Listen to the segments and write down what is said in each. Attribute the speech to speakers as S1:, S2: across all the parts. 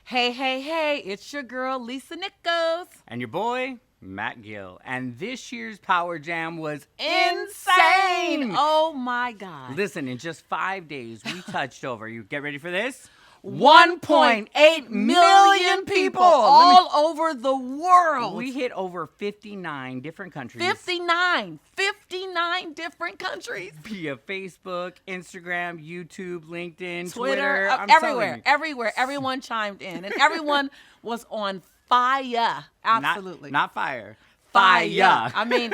S1: Hey, hey, hey, it's your girl, Lisa Nichols.
S2: And your boy, Matt Gill. And this year's Power Jam was
S1: Insane!
S2: insane!
S1: Oh my God.
S2: Listen, in just 5 days, we touched over, you get ready for this?
S1: 1.8 million people all over the world.
S2: We hit over 59 different countries.
S1: 59 different countries.
S2: Via Facebook, Instagram, YouTube, LinkedIn,
S1: Twitter,
S2: I'm
S1: everywhere,
S2: telling you.
S1: everyone chimed in. And everyone was on fire. Absolutely.
S2: Not fire.
S1: Fire. I mean,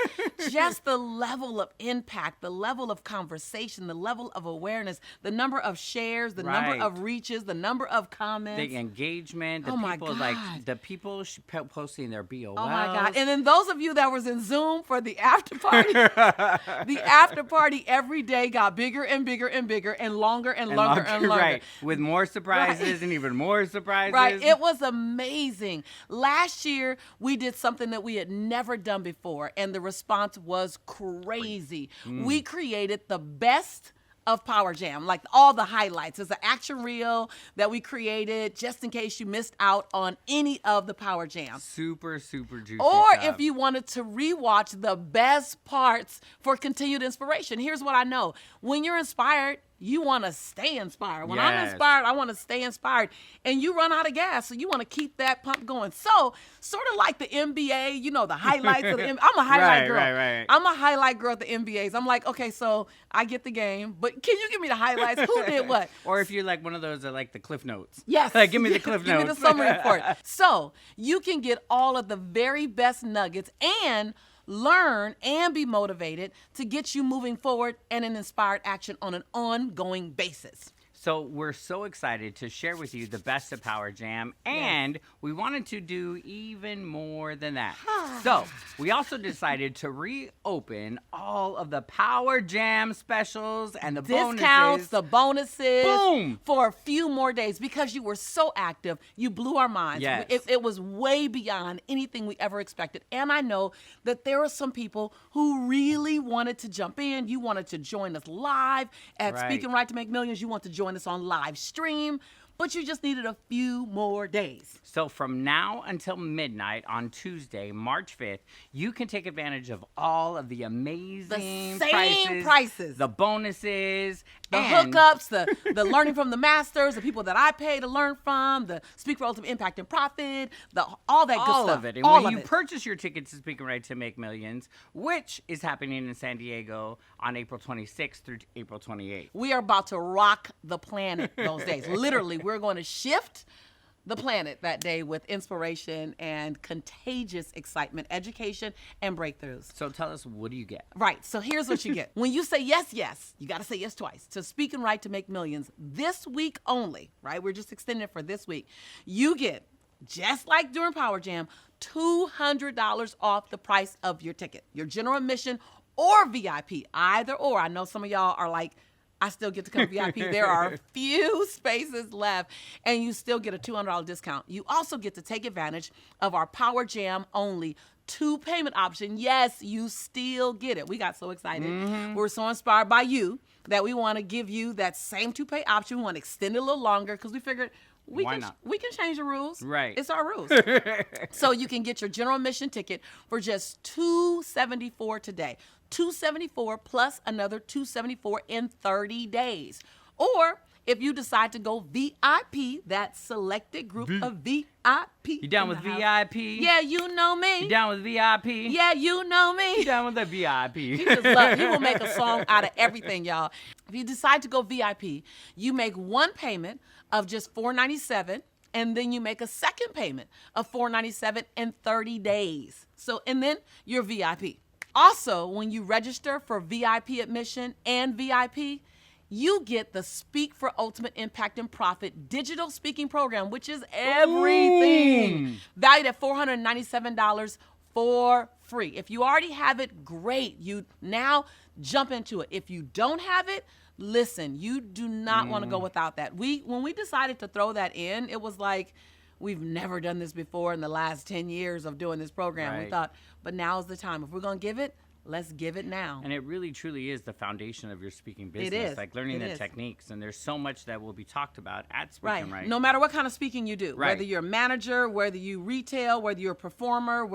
S1: just the level of impact, the level of conversation, the level of awareness, the number of shares, the number of reaches, the number of comments.
S2: The engagement, the people posting their BOLs.
S1: Oh my God. And then those of you that was in Zoom for the after party, the after party every day got bigger and bigger and bigger and longer and longer and longer.
S2: Right. With more surprises and even more surprises.
S1: Right. It was amazing. Last year, we did something that we had never done before, and the response was crazy. We created the best of Power Jam, like all the highlights. It's an action reel that we created just in case you missed out on any of the Power Jam.
S2: Super juicy
S1: Or
S2: stuff.
S1: if you wanted to rewatch the best parts for continued inspiration. Here's what I know. When you're inspired, you want to stay inspired. When I'm inspired, I want to stay inspired. And you run out of gas, so you want to keep that pump going. So, sort of like the NBA, you know, the highlights of the NBA. I'm a highlight girl.
S2: Right.
S1: I'm a highlight girl at the NBAs. I'm like, okay, so I get the game, but can you give me the highlights? Who did what?
S2: Or if you're like one of those that like the Cliff Notes.
S1: Yes.
S2: Like, give me the Cliff
S1: Give
S2: Notes.
S1: me the summary report. So, you can get all of the very best nuggets and learn and be motivated to get you moving forward and in inspired action on an ongoing basis.
S2: So we're so excited to share with you the best of Power Jam, and we wanted to do even more than that. So we also decided to reopen all of the Power Jam specials and the
S1: discounts, the bonuses,
S2: boom,
S1: for a few more days because you were so active. You blew our minds.
S2: Yes.
S1: It was way beyond anything we ever expected. And I know that there are some people who really wanted to jump in. You wanted to join us live at Speaking Right to Make Millions. You want to join us on live stream, but you just needed a few more days.
S2: So from now until midnight on Tuesday, March 5th, you can take advantage of all of the amazing
S1: prices,
S2: the bonuses,
S1: the hookups, the learning from the masters, the people that I pay to learn from, the Speak for Ultimate Impact and Profit, all that good stuff.
S2: All of it. And when you purchase your tickets to Speaking Right to Make Millions, which is happening in San Diego on April 26th through April 28th.
S1: We are about to rock the planet those days. Literally, we're going to shift the planet that day with inspiration and contagious excitement, education, and breakthroughs.
S2: So tell us, what do you get?
S1: Right. So here's what you get. When you say yes, you got to say yes twice. To Speaking Right to Make Millions this week only, right? We're just extending it for this week. You get, just like during Power Jam, $200 off the price of your ticket, your general admission or VIP, either or. I know some of y'all are like, I still get to come VIP. There are a few spaces left, and you still get a $200 discount. You also get to take advantage of our Power Jam only 2-payment option. Yes, you still get it. We got so excited. We're so inspired by you that we want to give you that same 2-pay option. We want to extend it a little longer because we figured we can change the rules.
S2: Right.
S1: It's our rules. So you can get your general admission ticket for just $274 today. $274 plus another $274 in 30 days. Or if you decide to go VIP, that selected group of VIP.
S2: You down with VIP?
S1: Yeah, you know me.
S2: You down with VIP?
S1: Yeah, you know me.
S2: You down with the VIP?
S1: He will make a song out of everything, y'all. If you decide to go VIP, you make one payment of just $497, and then you make a second payment of $497 in 30 days. So, and then you're VIP. Also, when you register for VIP admission and VIP, you get the Speak for Ultimate Impact and Profit digital speaking program, which is everything, valued at $497 for free. If you already have it, great. You now jump into it. If you don't have it, listen, you do not want to go without that. When we decided to throw that in, it was like, we've never done this before in the last 10 years of doing this program. We thought, but now's the time. If we're going to give it, Let's give it now.
S2: And it really truly is the foundation of your speaking business.
S1: is.
S2: Like learning
S1: It
S2: the
S1: is.
S2: techniques. And there's so much that will be talked about at Speaking Right.
S1: No matter what kind of speaking you do,
S2: Right.
S1: whether you're a manager, whether you retail, whether you're a performer,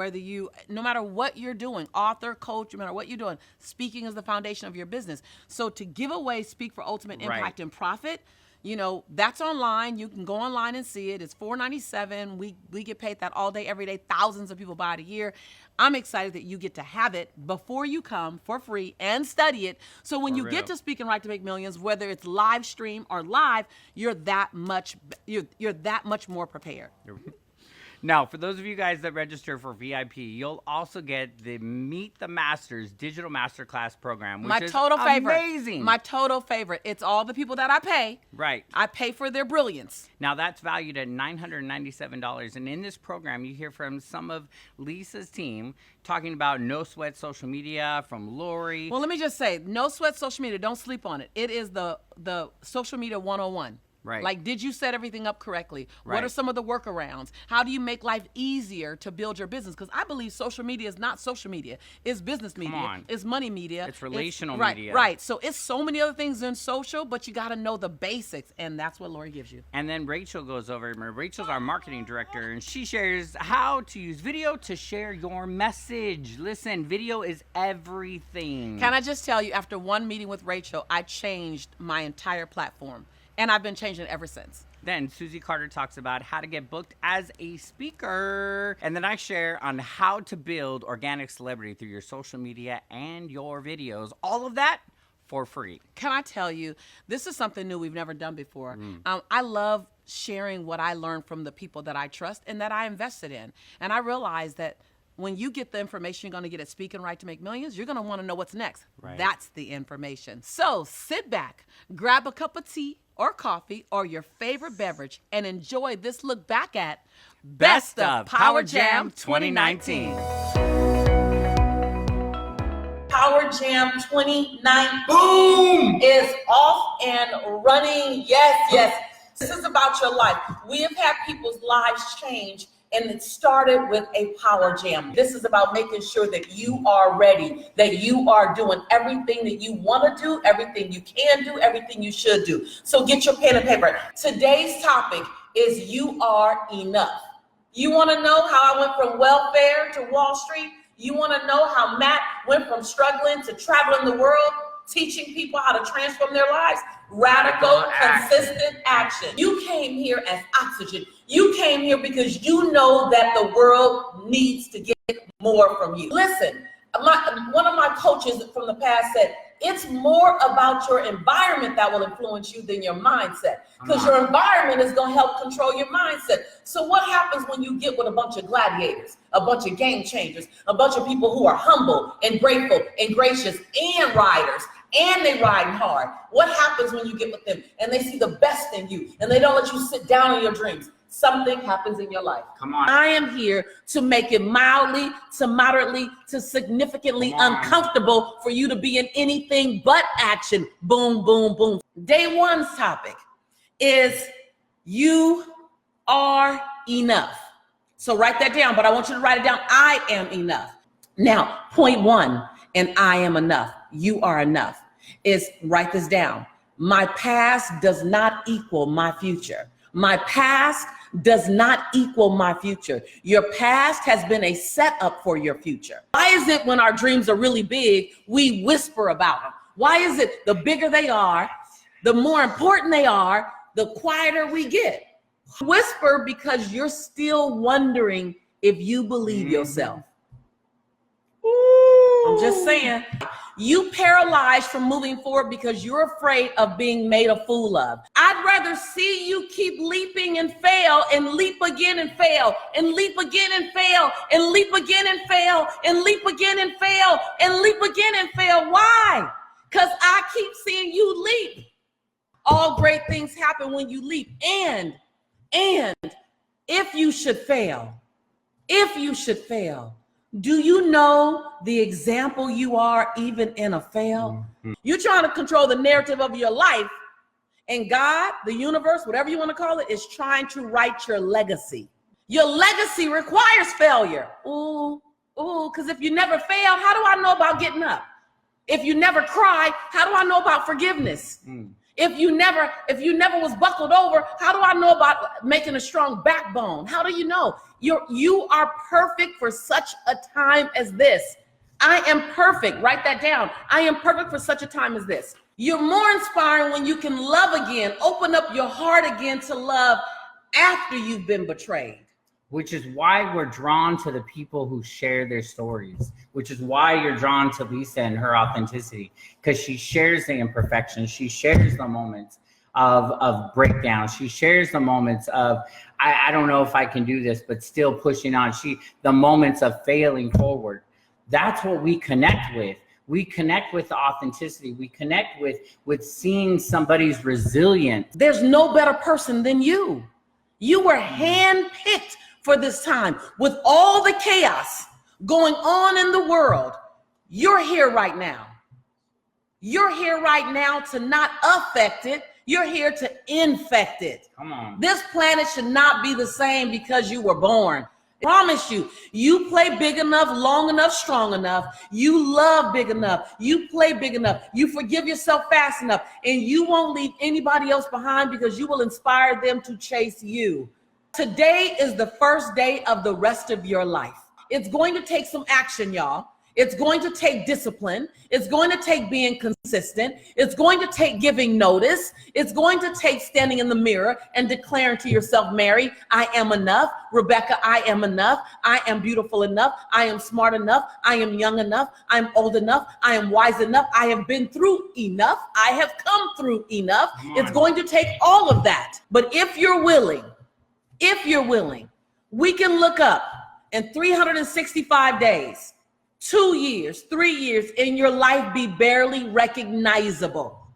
S1: no matter what you're doing, author, coach, no matter what you're doing, speaking is the foundation of your business. So to give away Speak for Ultimate
S2: Right.
S1: Impact and Profit, that's online. You can go online and see it. It's $4.97. We get paid that all day, every day. Thousands of people buy it a year. I'm excited that you get to have it before you come for free and study it. So when you get to Speaking Right to Make Millions, whether it's live stream or live, you're that much more prepared.
S2: Now, for those of you guys that register for VIP, you'll also get the Meet the Masters Digital Masterclass program, which is amazing.
S1: My total favorite. It's all the people that I pay.
S2: Right.
S1: I pay for their brilliance.
S2: Now, that's valued at $997. And in this program, you hear from some of Lisa's team talking about no sweat social media from Lori.
S1: Well, let me just say, no sweat social media. Don't sleep on it. It is the social media 101.
S2: Right.
S1: Like, did you set everything up correctly?
S2: Right.
S1: What are some of the workarounds? How do you make life easier to build your business? Because I believe social media is not social media. It's business media.
S2: Come on.
S1: It's money media.
S2: It's relational media.
S1: Right. So it's so many other things in social, but you got to know the basics, and that's what Lori gives you.
S2: And then Rachel goes over. Rachel's our marketing director, and she shares how to use video to share your message. Listen, video is everything.
S1: Can I just tell you, after one meeting with Rachel, I changed my entire platform. And I've been changing it ever since.
S2: Then Susie Carter talks about how to get booked as a speaker. And then I share on how to build organic celebrity through your social media and your videos. All of that for free.
S1: Can I tell you, this is something new we've never done before. I love sharing what I learned from the people that I trust and that I invested in. And I realized that when you get the information you're going to get at Speaking Right to Make Millions, you're going to want to know what's next.
S2: Right.
S1: That's the information. So sit back, grab a cup of tea or coffee or your favorite beverage and enjoy this look back at
S2: Best of Power Jam 2019.
S3: Power Jam 2019 Boom! Is off and running. Yes. This is about your life. We have had people's lives change, and it started with a Power Jam. This is about making sure that you are ready, that you are doing everything that you want to do, everything you can do, everything you should do. So get your pen and paper. Today's topic is you are enough. You want to know how I went from welfare to Wall Street? You want to know how Matt went from struggling to traveling the world, teaching people how to transform their lives? Radical, consistent action. You came here as oxygen. You came here because you know that the world needs to get more from you. Listen, one of my coaches from the past said, it's more about your environment that will influence you than your mindset, because your environment is going to help control your mindset. So what happens when you get with a bunch of gladiators, a bunch of game changers, a bunch of people who are humble and grateful and gracious and riders, and they riding hard? What happens when you get with them and they see the best in you and they don't let you sit down in your dreams? Something happens in your life.
S2: Come on.
S3: I am here to make it mildly to moderately to significantly uncomfortable for you to be in anything but action. Boom, boom, boom. Day one's topic is you are enough. So write that down, but I want you to write it down. I am enough. Now, point one, and I am enough. You are enough is, write this down. My past does not equal my future. My past does not equal my future. Your past has been a setup for your future. Why is it when our dreams are really big, we whisper about them? Why is it the bigger they are, the more important they are, the quieter we get? Whisper because you're still wondering if you believe yourself. I'm just saying. You paralyzed from moving forward because you're afraid of being made a fool of. I'd rather see you keep leaping and fail and leap again and fail and leap again and fail and leap again and fail and leap again and fail and leap again and fail. Why? Because I keep seeing you leap. All great things happen when you leap. And if you should fail, do you know the example you are even in a fail? You're trying to control the narrative of your life, and God, the universe, whatever you want to call it, is trying to write your legacy. Your legacy requires failure. Ooh,
S1: Oh, because if you never failed, how do I know about getting up? If you never cried, how do I know about forgiveness? If you never was buckled over, how do I know about making a strong backbone? How do you know? You are perfect for such a time as this. I am perfect. Write that down. I am perfect for such a time as this. You're more inspiring when you can love again. Open up your heart again to love after you've been betrayed.
S2: Which is why we're drawn to the people who share their stories, which is why you're drawn to Lisa and her authenticity, because she shares the imperfections. She shares the moments of breakdown. She shares the moments of, I don't know if I can do this, but still pushing on. The moments of failing forward. That's what we connect with. We connect with the authenticity. We connect with seeing somebody's resilience.
S1: There's no better person than you. You were handpicked for this time. With all the chaos going on in the world, you're here right now. You're here right now to not affect it. You're here to infect it.
S2: Come on.
S1: This planet should not be the same because you were born. I promise you, you play big enough, long enough, strong enough. You love big enough. You play big enough. You forgive yourself fast enough. And you won't leave anybody else behind because you will inspire them to chase you. Today is the first day of the rest of your life. It's going to take some action, y'all. It's going to take discipline. It's going to take being consistent. It's going to take giving notice. It's going to take standing in the mirror and declaring to yourself, Mary, I am enough. Rebecca, I am enough. I am beautiful enough. I am smart enough. I am young enough. I'm old enough. I am wise enough. I have been through enough. I have come through enough. It's going to take all of that. But if you're willing, we can look up in 365 days, 2 years, 3 years, in your life be barely recognizable.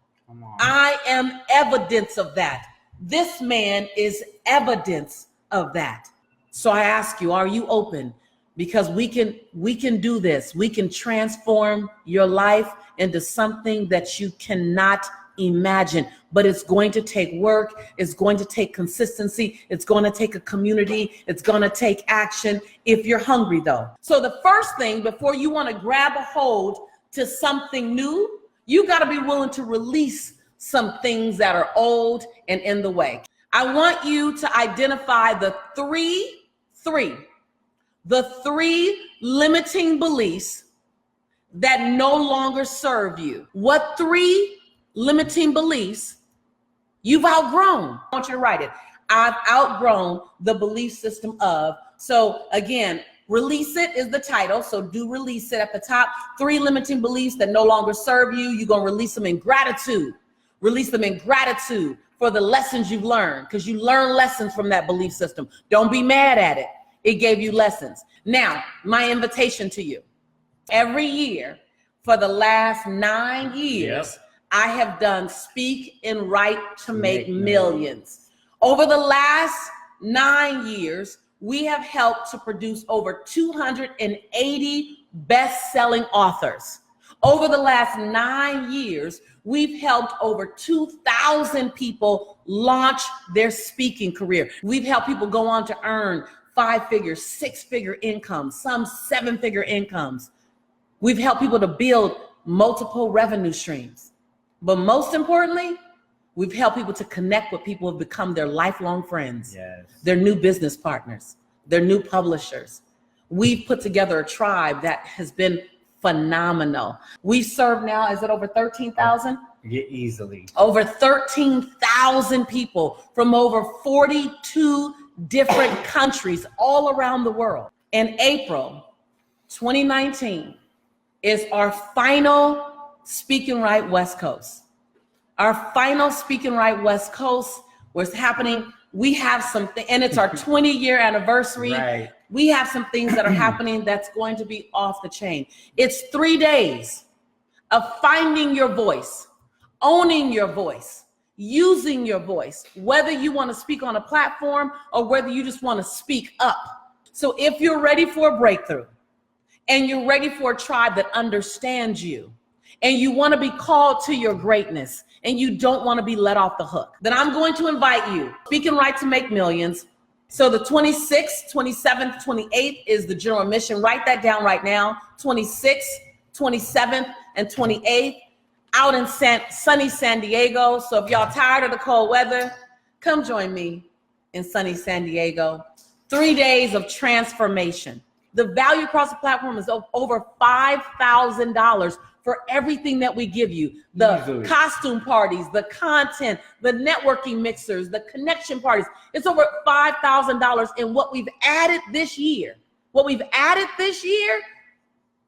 S1: I am evidence of that. This man is evidence of that. So I ask you, are you open? Because we can do this. We can transform your life into something that you cannot imagine, but it's going to take work. It's going to take consistency. It's going to take a community. It's going to take action if you're hungry though. So the first thing before you want to grab a hold to something new, you got to be willing to release some things that are old and in the way. I want you to identify the three limiting beliefs that no longer serve you. What three limiting beliefs you've outgrown? I want you to write it. I've outgrown the belief system of. So again, release it is the title. So do release it at the top. 3 limiting beliefs that no longer serve you. You're going to release them in gratitude. Release them in gratitude for the lessons you've learned, because you learn lessons from that belief system. Don't be mad at it. It gave you lessons. Now, my invitation to you. Every year for the last 9 years, I have done Speak and Write to Make Millions. Over the last 9 years, we have helped to produce over 280 best-selling authors. Over the last 9 years, we've helped over 2,000 people launch their speaking career. We've helped people go on to earn 5-figure, 6-figure incomes, some 7-figure incomes. We've helped people to build multiple revenue streams. But most importantly, we've helped people to connect with people who have become their lifelong friends, their new business partners, their new publishers. We've put together a tribe that has been phenomenal. We serve now, is it over 13,000?
S2: Easily.
S1: Over 13,000 people from over 42 different countries all around the world. In April 2019 is our final Speak and Write West Coast. Our final Speak and Write West Coast was happening. We have something, and it's our 20-year anniversary.
S2: Right.
S1: We have some things that are happening that's going to be off the chain. It's 3 days of finding your voice, owning your voice, using your voice, whether you want to speak on a platform or whether you just want to speak up. So if you're ready for a breakthrough and you're ready for a tribe that understands you, and you want to be called to your greatness, and you don't want to be let off the hook, then I'm going to invite you. Speak and Write to Make Millions
S3: So the 26th, 27th, 28th is the general admission. Write that down right now. 26th, 27th, and 28th out in sunny San Diego. So if y'all tired of the cold weather, come join me in sunny San Diego. 3 days of transformation. The value across the platform is over $5,000 for everything that we give you. The costume parties, the content, the networking mixers, the connection parties. It's over $5,000 in what we've added this year.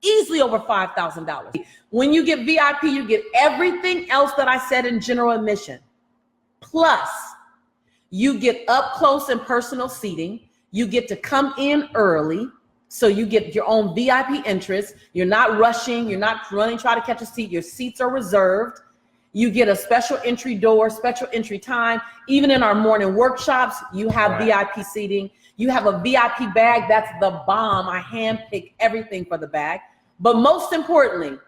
S3: Easily over $5,000. When you get VIP, you get everything else that I said in general admission. Plus, you get up close and personal seating. You get to come in early. So you get your own VIP interest. You're not rushing. You're not running, trying to catch a seat. Your seats are reserved. You get a special entry door, special entry time. Even in our morning workshops, you have VIP seating. You have a VIP bag. That's the bomb. I handpick everything for the bag. But most importantly,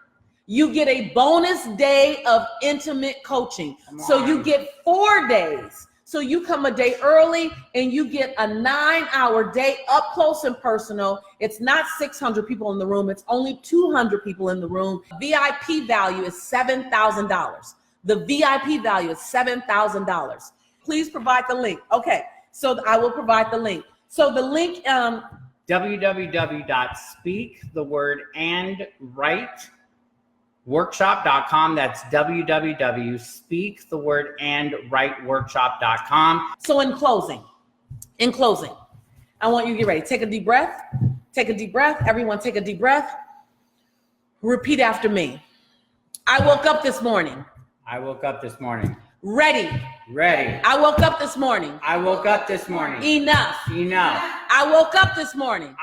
S3: you get a bonus day of intimate coaching. So you get 4 days. So you come a day early and you get a 9-hour day up close and personal. It's not 600 people in the room. It's only 200 people in the room. VIP value is $7,000. The VIP value is $7,000. Please provide the link. Okay, so I will provide the link. So the link,
S2: www.speakthewordandwriteworkshop.com. That's www.speakthewordandwriteworkshop.com.
S3: So in closing, I want you to get ready. Take a deep breath. Take a deep breath. Everyone take a deep breath. Repeat after me. I woke up this morning. Ready. I woke up this morning. Enough. I woke up this morning.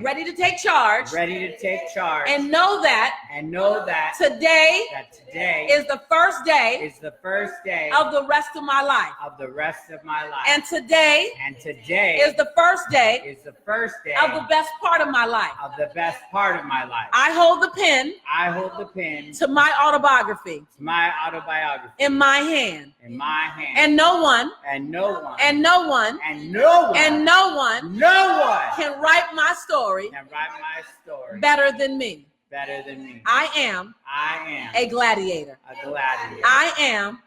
S3: Ready to take charge. And know that. Today is the first day of the rest of my life. And today is the first day of the best part of my life. I hold the pen to my autobiography in my hand. And no one can write my story better than me. I am a gladiator. I am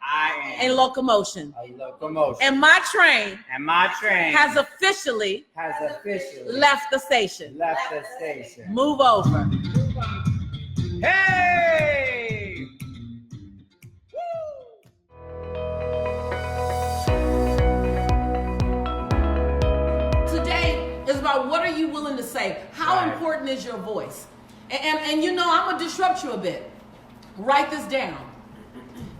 S3: a locomotion. And my train has officially left the station. Move over.
S2: Hey!
S3: Today is about what are you willing to say? How important is your voice? And you know, I'm going to disrupt you a bit. Write this down.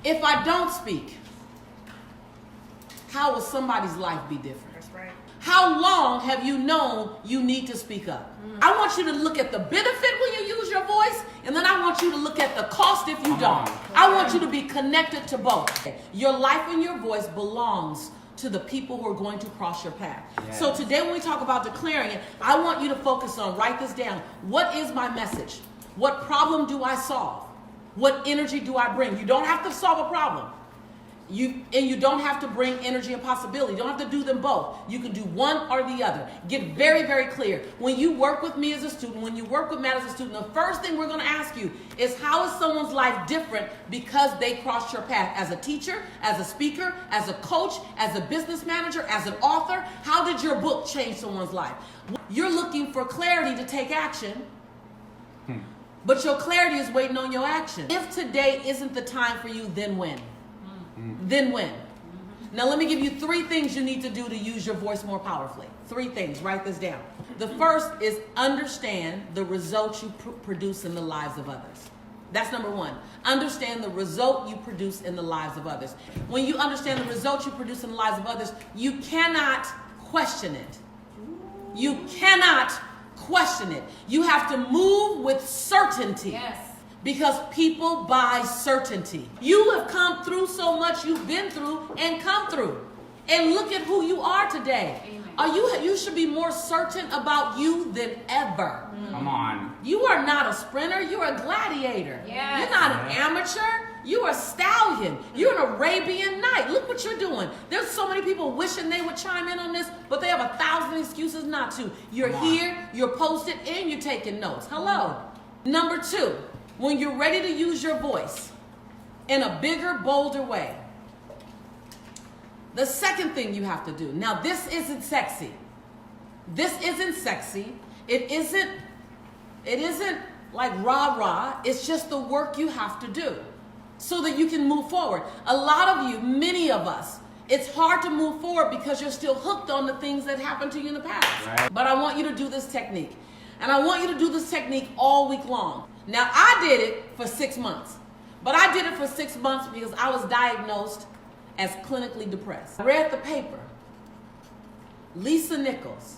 S3: If I don't speak, how will somebody's life be different?
S4: That's right.
S3: How long have you known you need to speak up? I want you to look at the benefit when you use your voice, and then I want you to look at the cost if you don't. I want you to be connected to both. Your life and your voice belongs to the people who are going to cross your path. Yes. So today when we talk about declaring it, I want you to focus on, write this down. What is my message? What problem do I solve? What energy do I bring? You don't have to solve a problem. You don't have to bring energy and possibility. You don't have to do them both. You can do one or the other. Get very, very clear. When you work with me as a student, when you work with Matt as a student, the first thing we're going to ask you is, how is someone's life different because they crossed your path? As a teacher, as a speaker, as a coach, as a business manager, as an author, how did your book change someone's life? You're looking for clarity to take action, but your clarity is waiting on your action. If today isn't the time for you, then when? Then when? Now let me give you 3 things you need to do to use your voice more powerfully. 3 things, write this down. The first is understand the results you produce in the lives of others. That's number 1. Understand the result you produce in the lives of others. When you understand the results you produce in the lives of others, you cannot question it. You cannot question it. You have to move with certainty. Yes. Because people buy certainty. You have come through so much, you've been through and come through. And look at who you are today. You should be more certain about you than ever.
S2: Come on.
S3: You are not a sprinter, you're a gladiator. Yes. You're not an amateur.
S1: You're a stallion. You're an Arabian Night. Look what you're doing. There's so many people wishing they would chime in on this, but they have 1,000 excuses not to. You're here, you're posted, and you're taking notes. Hello. Number 2, when you're ready to use your voice in a bigger, bolder way, the second thing you have to do. Now, this isn't sexy. This isn't sexy. It isn't like rah-rah. It's just the work you have to do so that you can move forward. A lot of you, many of us, it's hard to move forward because you're still hooked on the things that happened to you in the past. Right. But I want you to do this technique. And I want you to do this technique all week long. Now, I did it for 6 months. But I did it for 6 months because I was diagnosed as clinically depressed. I read the paper. Lisa Nichols,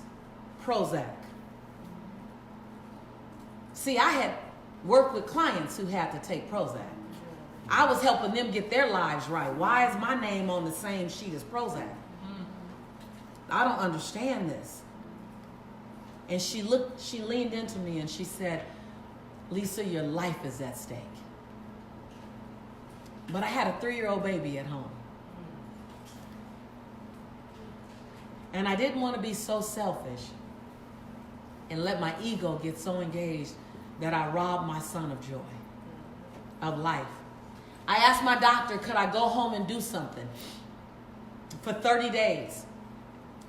S1: Prozac. See, I had worked with clients who had to take Prozac. I was helping them get their lives right. Why is my name on the same sheet as Prozac? I don't understand this. And she leaned into me and she said, Lisa, your life is at stake. But I had a 3-year-old baby at home. And I didn't want to be so selfish and let my ego get so engaged that I robbed my son of joy, of life. I asked my doctor, could I go home and do something for 30 days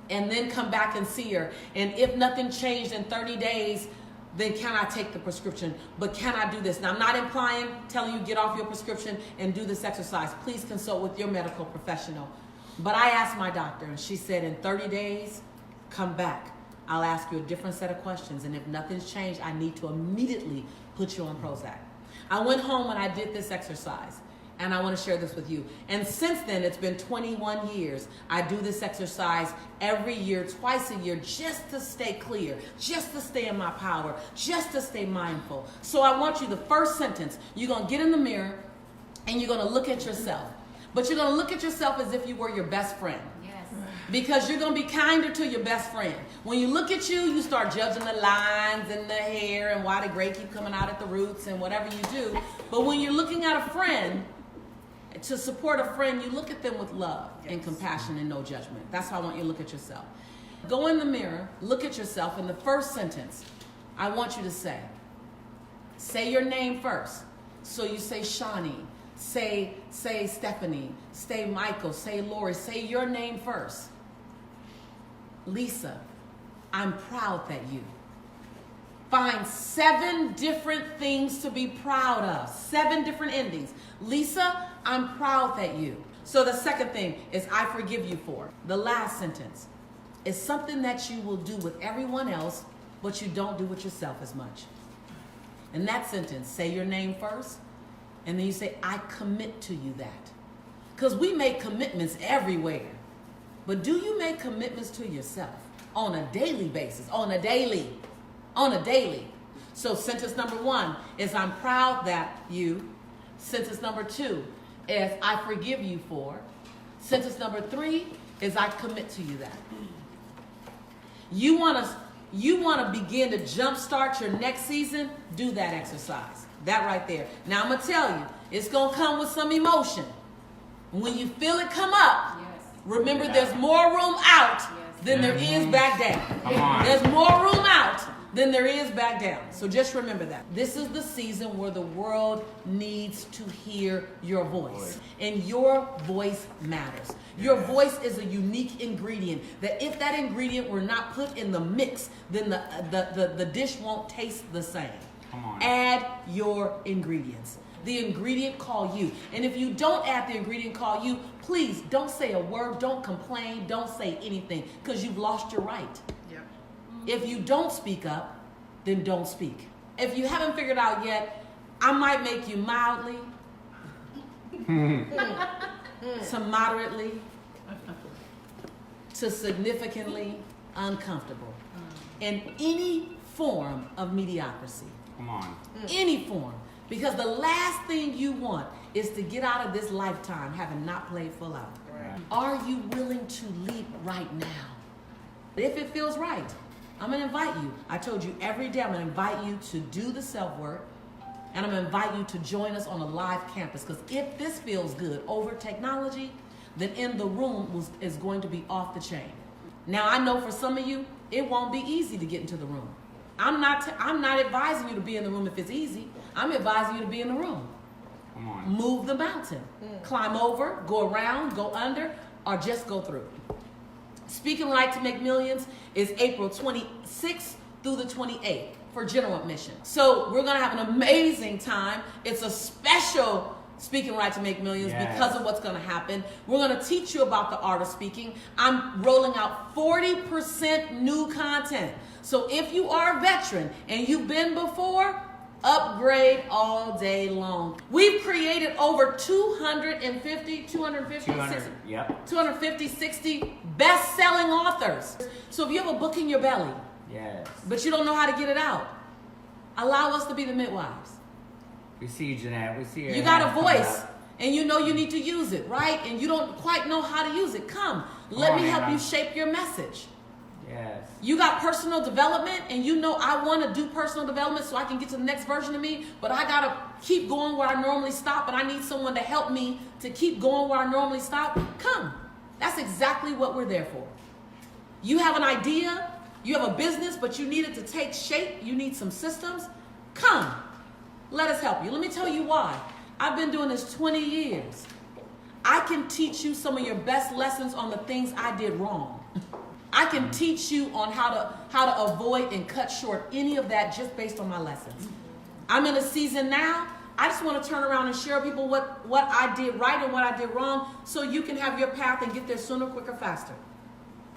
S1: and then come back and see her? And if nothing changed in 30 days, then can I take the prescription? But can I do this? Now, I'm not telling you get off your prescription and do this exercise. Please consult with your medical professional. But I asked my doctor, and she said, in 30 days, come back. I'll ask you a different set of questions. And if nothing's changed, I need to immediately put you on Prozac. I went home and I did this exercise. And I want to share this with you. And since then, it's been 21 years. I do this exercise every year, twice a year, just to stay clear, just to stay in my power, just to stay mindful. So I want you, the first sentence, you're going to get in the mirror and you're going to look at yourself. But you're going to look at yourself as if you were your best friend. Yes. Because you're going to be kinder to your best friend. When you look at you, you start judging the lines and the hair and why the gray keep coming out at the roots and whatever you do. But when you're looking at a friend, to support a friend, you look at them with love and compassion and no judgment. That's how I want you to look at yourself. Go in the mirror, look at yourself, and the first sentence, I want you to say your name first. So you say Shawnee, say Stephanie, say Michael, say Lori, say your name first. Lisa, I'm proud that you. Find 7 different things to be proud of. 7 different endings. Lisa, I'm proud that you. So the second thing is I forgive you for. The last sentence is something that you will do with everyone else, but you don't do with yourself as much. In that sentence, say your name first, and then you say, I commit to you that. Because we make commitments everywhere. But do you make commitments to yourself on a daily basis? On a daily. So sentence number 1 is I'm proud that you. Sentence number 2 is I forgive you for. Sentence number 3 is I commit to you that. You want to begin to jumpstart your next season? Do that exercise. That right there. Now I'm going to tell you, it's going to come with some emotion. When you feel it come up, remember there's more room out than there is back down. There's more room out than there is back down. So just remember that. This is the season where the world needs to hear your voice. And your voice matters. Your voice is a unique ingredient that if that ingredient were not put in the mix, then the dish won't taste the same. Add your ingredients. The ingredient called you. And if you don't add the ingredient called you, please don't say a word, don't complain, don't say anything, because you've lost your right. If you don't speak up, then don't speak. If you haven't figured out yet, I might make you mildly, to moderately, to significantly uncomfortable in any form of mediocrity. Any form. Because the last thing you want is to get out of this lifetime having not played full out. Are you willing to leap right now? If it feels right, I'm going to invite you. I told you every day I'm going to invite you to do the self-work And I'm going to invite you to join us on a live campus, because if this feels good over technology, then in the room is going to be off the chain. Now, I know for some of you, it won't be easy to get into the room. I'm not advising you to be in the room if it's easy. I'm advising you to be in the room.
S2: Come on.
S1: Move the mountain. Climb over, go around, go under, or just go through. Speaking Right to Make Millions is April 26th through the 28th for general admission. So we're going to have an amazing time. It's a special Speaking Right to Make Millions because of what's going to happen. We're going to teach you about the art of speaking. I'm rolling out 40% new content. So if you are a veteran and you've been before, upgrade all day long. We've created over 250, 60 best-selling authors. So if you have a book in your belly, but you don't know how to get it out, allow us to be the midwives.
S2: We see you, Jeanette. We see you.
S1: You got a voice, and you know you need to use it, right? And you don't quite know how to use it. Come, let me help you shape your message.
S2: Yes.
S1: You got personal development, and you know I want to do personal development so I can get to the next version of me, but I got to keep going where I normally stop, and I need someone to help me to keep going where I normally stop. Come. That's exactly what we're there for. You have an idea, you have a business, but you need it to take shape, you need some systems. Come. Let us help you. Let me tell you why. I've been doing this 20 years. I can teach you some of your best lessons on the things I did wrong. I can teach you on how to avoid and cut short any of that just based on my lessons. I'm in a season now. I just want to turn around and share with people what I did right and what I did wrong so you can have your path and get there sooner, quicker, faster.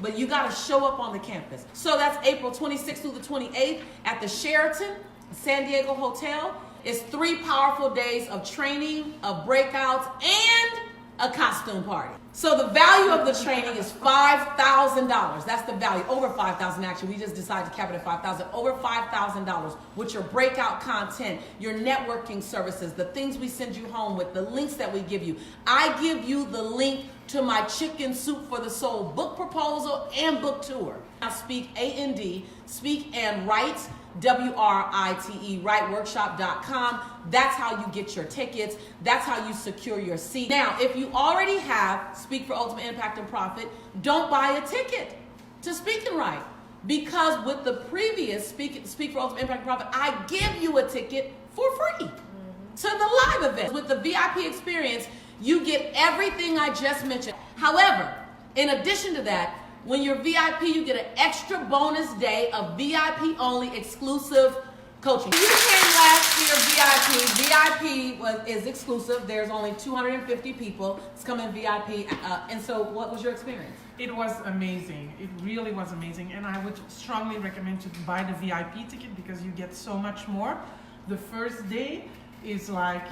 S1: But you got to show up on the campus. So that's April 26th through the 28th at the Sheraton San Diego Hotel. It's 3 powerful days of training, of breakouts, and a costume party. So the value of the training is $5,000. That's the value. Over $5,000 actually. We just decided to cap it at $5,000. Over $5,000 with your breakout content, your networking services, the things we send you home with, the links that we give you. I give you the link to my Chicken Soup for the Soul book proposal and book tour. I speak A-N-D, speak and write, W-R-I-T-E, writeworkshop.com. That's how you get your tickets. That's how you secure your seat. Now, if you already have Speak for Ultimate Impact and Profit, don't buy a ticket to Speak and Write. Because with the previous Speak for Ultimate Impact and Profit, I give you a ticket for free to the live event. With the VIP experience, you get everything I just mentioned. However, in addition to that, when you're VIP, you get an extra bonus day of VIP only exclusive coaching. You came last year VIP. VIP is exclusive. There's only 250 people. It's coming VIP. And so what was your experience?
S4: It was amazing. It really was amazing. And I would strongly recommend to buy the VIP ticket because you get so much more. The first day is like...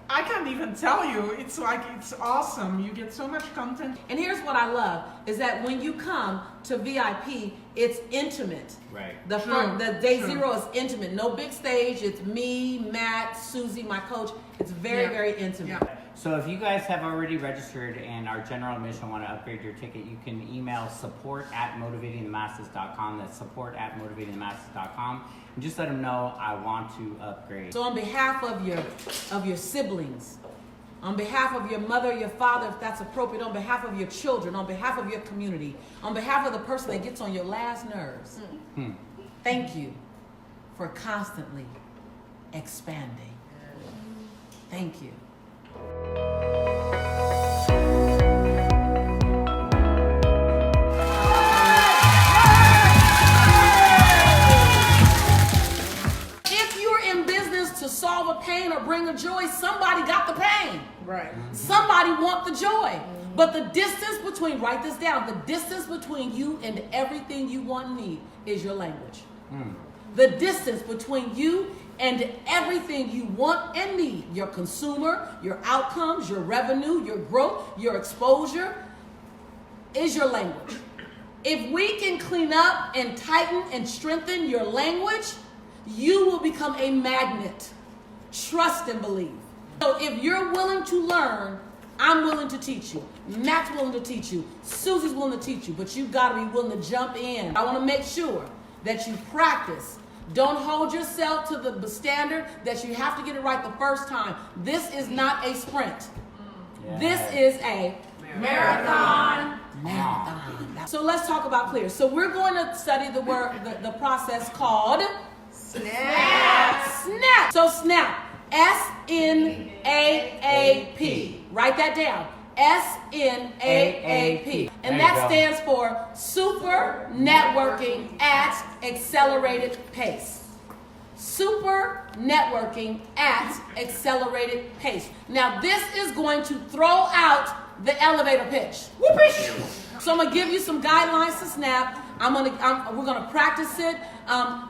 S4: I can't even tell you. It's like, it's awesome. You get so much content.
S1: And here's what I love, is that when you come to VIP, it's intimate.
S2: Right.
S1: The day zero is intimate. No big stage. It's me, Matt, Susie, my coach. It's very, very intimate.
S4: Yeah.
S2: So if you guys have already registered and our general admission want to upgrade your ticket, you can email support@motivatingthemasses.com. That's support@motivatingthemasses.com. And just let them know I want to upgrade.
S1: So on behalf of your siblings, on behalf of your mother, your father, if that's appropriate, on behalf of your children, on behalf of your community, on behalf of the person that gets on your last nerves, thank you for constantly expanding. Thank you. If you're in business to solve a pain or bring a joy, somebody got the pain.
S4: Right.
S1: Somebody want the joy. But the distance between, write this down, the distance between you and everything you want and need is your language. The distance between you and everything you want and need, your consumer, your outcomes, your revenue, your growth, your exposure, is your language. If we can clean up and tighten and strengthen your language, you will become a magnet. Trust and believe. So if you're willing to learn, I'm willing to teach you. Matt's willing to teach you. Susie's willing to teach you, but you've got to be willing to jump in. I want to make sure that you practice Don't hold yourself to the standard that you have to get it right the first time. This is not a sprint.
S2: Yes.
S1: This is a marathon. So let's talk about clear. So we're going to study the the process called snap. Snap. So snap. SNAAP. Write that down. SNAAP. And that stands for Super Networking at Accelerated Pace. Super Networking at Accelerated Pace. Now this is going to throw out the elevator pitch. Whoop-ish. So I'm gonna give you some guidelines to snap. We're gonna practice it.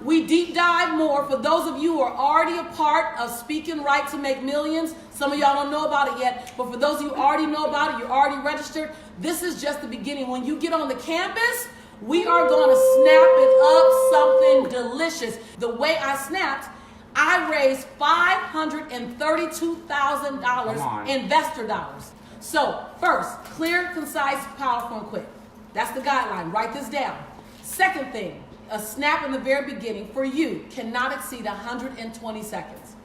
S1: We deep dive more for those of you who are already a part of Speaking Right to Make Millions. Some of y'all don't know about it yet, but for those of you who already know about it, you're already registered. This is just the beginning. When you get on the campus, we are gonna snap it up something delicious. The way I snapped, I raised $532,000 investor dollars. So first, clear, concise, powerful, and quick. That's the guideline. Write this down. Second thing, a snap in the very beginning for you cannot exceed 120 seconds.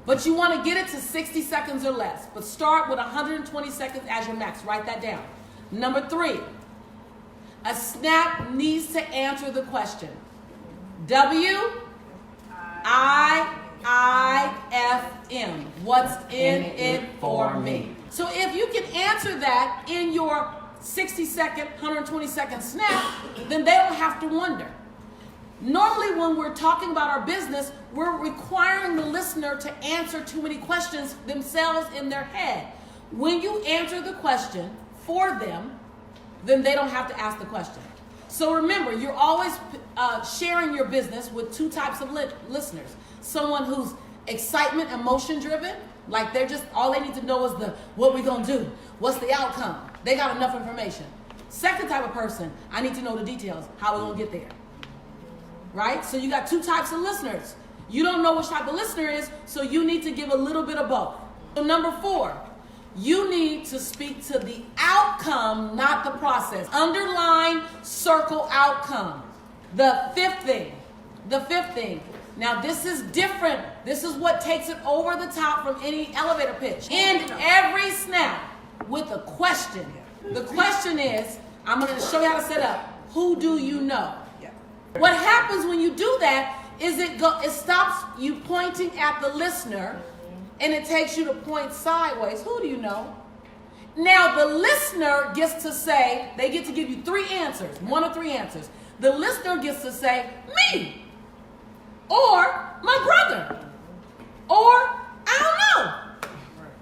S1: But you want to get it to 60 seconds or less. But start with 120 seconds as your max. Write that down. Number 3, a snap needs to answer the question. WIIFM. What's in it for me? So if you can answer that in your 60-second, 120-second snap, then they don't have to wonder. Normally when we're talking about our business, we're requiring the listener to answer too many questions themselves in their head. When you answer the question for them, then they don't have to ask the question. So remember, you're always sharing your business with 2 types of listeners. Someone who's excitement, emotion driven, like they're just, all they need to know is what we gonna do, what's the outcome. They got enough information. Second type of person, I need to know the details, how we gonna get there. Right? So you got 2 types of listeners. You don't know which type of listener is, so you need to give a little bit of both. So number 4, you need to speak to the outcome, not the process. Underline, circle outcome. The fifth thing. Now this is different. This is what takes it over the top from any elevator pitch. End every snap with a question. The question is, I'm going to show you how to set up. Who do you know? What happens when you do that is it stops you pointing at the listener and it takes you to point sideways. Who do you know? Now the listener gets to say, they get to give you 3 answers, 1 or 3 answers. The listener gets to say, me, or my brother, or I don't know.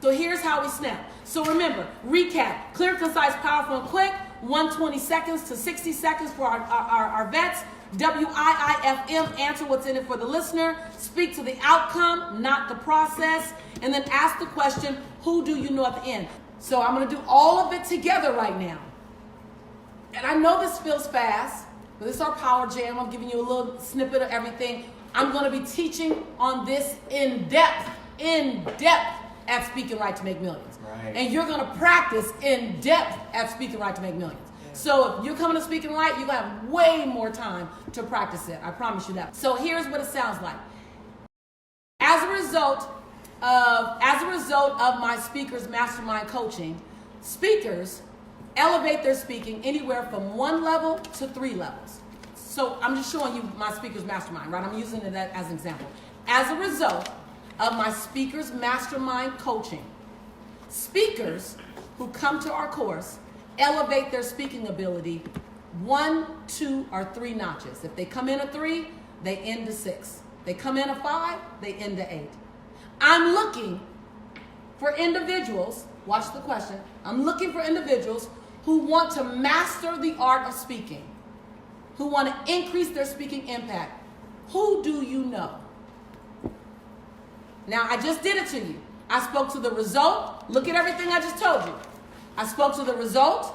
S1: So here's how we snap. So remember, recap, clear, concise, powerful, and quick, 120 seconds to 60 seconds for our vets. WIIFM, answer what's in it for the listener. Speak to the outcome, not the process. And then ask the question, who do you know at the end? So I'm going to do all of it together right now. And I know this feels fast, but this is our power jam. I'm giving you a little snippet of everything. I'm going to be teaching on this in depth at Speaking Right to Make Millions. Right. And you're going to practice in depth at Speaking Right to Make Millions. Yeah. So if you're coming to Speaking Right, you're going to have way more time to practice it. I promise you that. So here's what it sounds like. As a result of my Speakers Mastermind coaching, speakers elevate their speaking anywhere from 1 level to 3 levels. So I'm just showing you my Speakers Mastermind, right? I'm using it as an example. As a result of my Speakers Mastermind coaching, speakers who come to our course elevate their speaking ability 1, 2, or 3 notches. If they come in a 3, they end a 6. They come in a 5, they end a 8. I'm looking for individuals, watch the question, I'm looking for individuals who want to master the art of speaking, who want to increase their speaking impact. Who do you know? Now, I just did it to you. I spoke to the result. Look at everything I just told you. I spoke to the result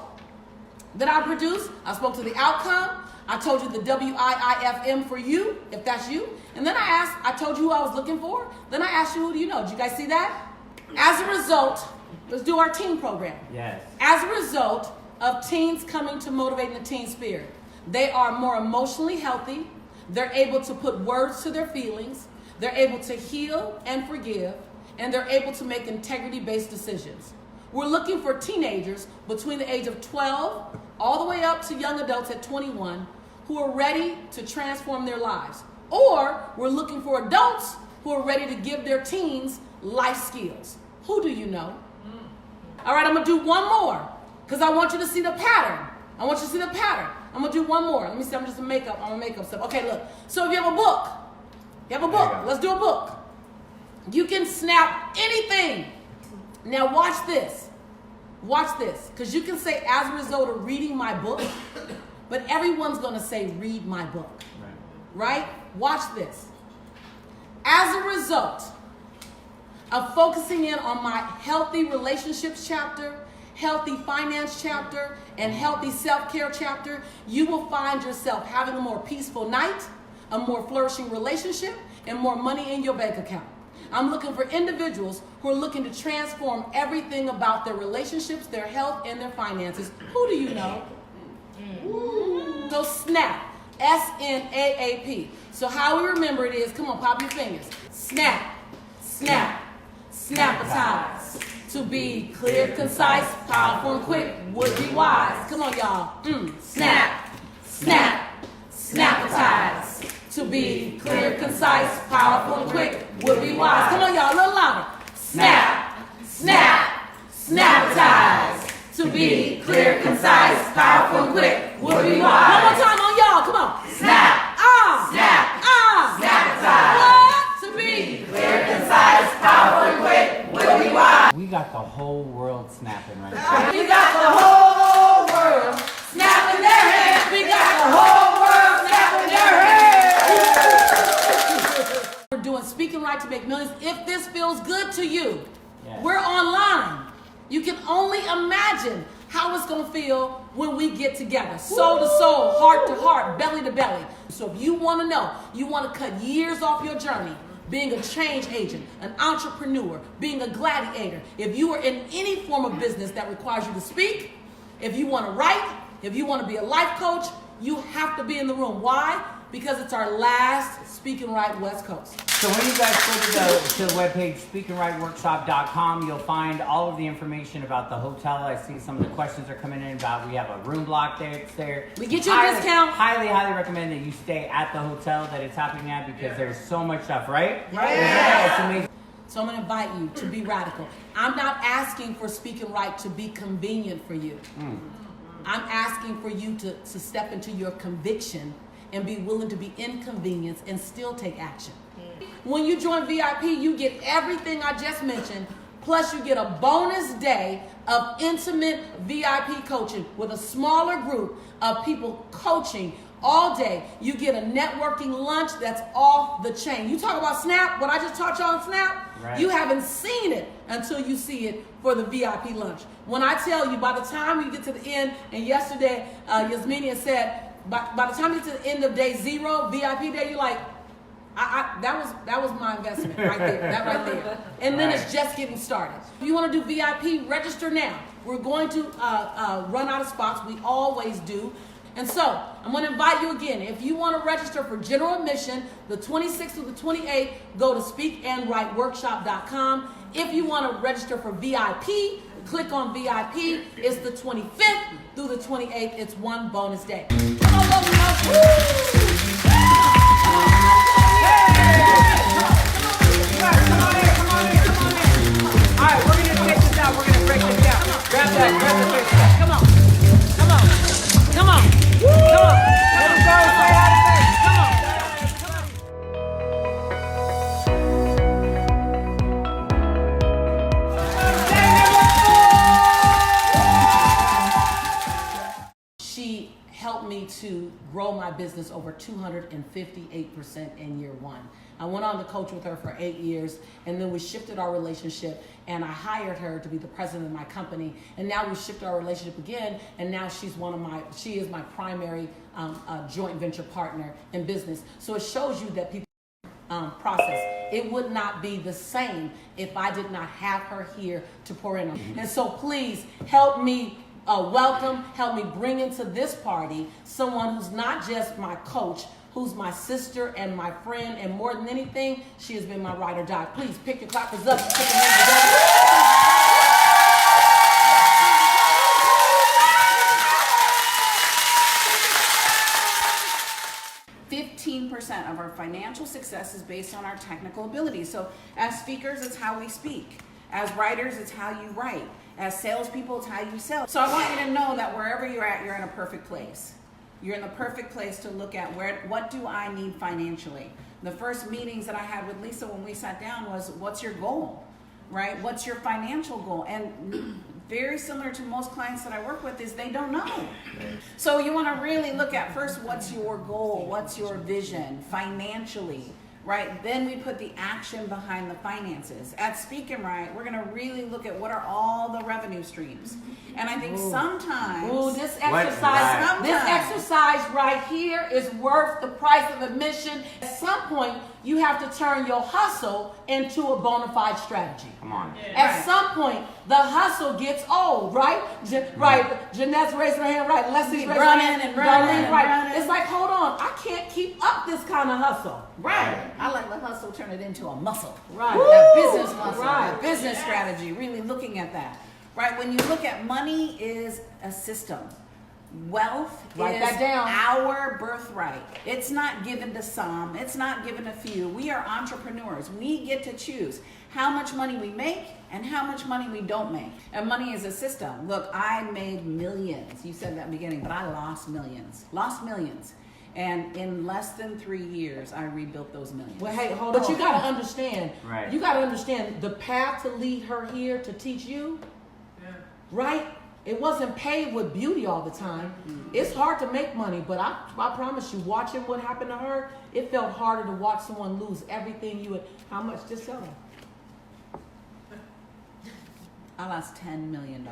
S1: that I produced. I spoke to the outcome. I told you the WIIFM for you, if that's you. And then I told you who I was looking for. Then I asked you, who do you know? Did you guys see that? As a result, let's do our teen program.
S2: Yes.
S1: As a result of teens coming to Motivating the Teen Spirit, they are more emotionally healthy. They're able to put words to their feelings. They're able to heal and forgive. And they're able to make integrity-based decisions. We're looking for teenagers between the age of 12 all the way up to young adults at 21 who are ready to transform their lives. Or we're looking for adults who are ready to give their teens life skills. Who do you know? All right, I'm going to do one more because I want you to see the pattern. I want you to see the pattern. I'm going to do one more. Let me see. I'm just going to make up stuff. Okay, look. So if you have a book, let's do a book. You can snap anything. Now watch this. Watch this. Because you can say as a result of reading my book, but everyone's going to say read my book. Right? Watch this. As a result of focusing in on my healthy relationships chapter, healthy finance chapter, and healthy self-care chapter, you will find yourself having a more peaceful night, a more flourishing relationship, and more money in your bank account. I'm looking for individuals who are looking to transform everything about their relationships, their health, and their finances. Who do you know? So SNAP, S-N-A-A-P. So how we remember it is, come on, pop your fingers. Snap, snap, snapatize. To be clear, concise, powerful, and quick, would be wise. Come on, y'all. Snap, snap, snapatize. To be clear, concise, powerful, and quick, would be wise. Come on, y'all, a little louder. Snap, snap, snapatize. To be clear, concise, powerful, and quick, would be wise. One more time on y'all, come on. Snap, snap, snapatize. What? To be clear, concise, powerful, and quick, would be wise.
S2: We got the whole world snapping right now.
S1: We got the whole world snapping their hands. We got the whole world snapping their hands. We're doing Speaking Right to Make Millions. If this feels good to you,
S2: Yes.
S1: We're online. You can only imagine how it's going to feel when we get together. Soul to soul, heart to heart, belly to belly. So if you want to know, you want to cut years off your journey, being a change agent, an entrepreneur, being a gladiator, if you are in any form of business that requires you to speak, if you want to write, if you want to be a life coach, you have to be in the room. Why? Because it's our last Speaking Right West Coast.
S2: So when you guys go to the webpage, speakingrightworkshop.com, you'll find all of the information about the hotel. I see some of the questions are coming in about, we have a room block there, it's there.
S1: We get you a discount.
S2: Highly recommend that you stay at the hotel that it's happening at because there's so much stuff, right?
S1: Right.
S2: It's amazing.
S1: So I'm going to invite you to be radical. I'm not asking for Speaking Right to be convenient for you. I'm asking for you to step into your conviction and be willing to be inconvenienced and still take action. When you join VIP, you get everything I just mentioned, plus you get a bonus day of intimate VIP coaching with a smaller group of people coaching all day. You get a networking lunch that's off the chain. You talk about Snap, what I just taught you on Snap,
S2: right.
S1: You haven't seen it until you see it for the VIP lunch. When I tell you, by the time you get to the end, and yesterday Yasmini said, by the time you get to the end of day 0, VIP day, you're like, that was my investment right there, that right there. And then it's just getting started. If you want to do VIP, register now. We're going to run out of spots. We always do. And so I'm going to invite you again. If you want to register for general admission, the 26th through the 28th, go to speakandwriteworkshop.com. If you want to register for VIP, click on VIP. It's the 25th through the 28th. It's one bonus day. Come on, love you.
S2: All right, we're going to take this out. We're going to break this down. Grab the fish.
S1: Come on. Come on. Come on. Come on. She helped me to grow my business over 258% in year 1. I went on to coach with her for 8 years, and then we shifted our relationship, and I hired her to be the president of my company, and now we shifted our relationship again, and now she is my primary joint venture partner in business. So it shows you that people process. It would not be the same if I did not have her here to pour in on. And so please help me welcome, help me bring into this party someone who's not just my coach, who's my sister and my friend, and more than anything, she has been my ride or die. Please pick your clappers up, put your hands together.
S5: 15% of our financial success is based on our technical abilities. So as speakers, it's how we speak. As writers, it's how you write. As salespeople, it's how you sell. So I want you to know that wherever you're at, you're in a perfect place. You're in the perfect place to look at what do I need financially. The first meetings that I had with Lisa when we sat down was, what's your goal, right? What's your financial goal? And very similar to most clients that I work with is they don't know. So you want to really look at first, what's your goal? What's your vision financially, right? Then we put the action behind the finances. At Speak and Write, we're going to really look at what are all the revenue streams. And I think sometimes
S1: this exercise right here is worth the price of admission. At some point, you have to turn your hustle into a bona fide strategy.
S2: Come on.
S1: At some point, the hustle gets old, right? Right. Jeanette's raising her hand, right? Leslie's raising her hand.
S5: Running.
S1: Right. It's like, hold on, I can't keep up this kind of hustle.
S5: Right. I like the hustle, turn it into a muscle.
S1: Right.
S5: That business muscle.
S1: Right.
S5: That business strategy, really looking at that. Right. When you look at money is a system. Wealth
S1: Write
S5: is
S1: that down.
S5: our birthright. It's not given to some. It's not given to few. We are entrepreneurs. We get to choose how much money we make and how much money we don't make. And money is a system. Look, I made millions. You said that in the beginning, but I lost millions. And in less than 3 years, I rebuilt those millions.
S1: Well, hey, hold on. But you got to understand.
S2: Right.
S1: You got to understand the path to lead her here to teach you.
S4: Yeah.
S1: Right? It wasn't paid with beauty all the time. It's hard to make money, but I promise you, watching what happened to her, it felt harder to watch someone lose everything you had. How much? Just tell them.
S5: I lost $10 million.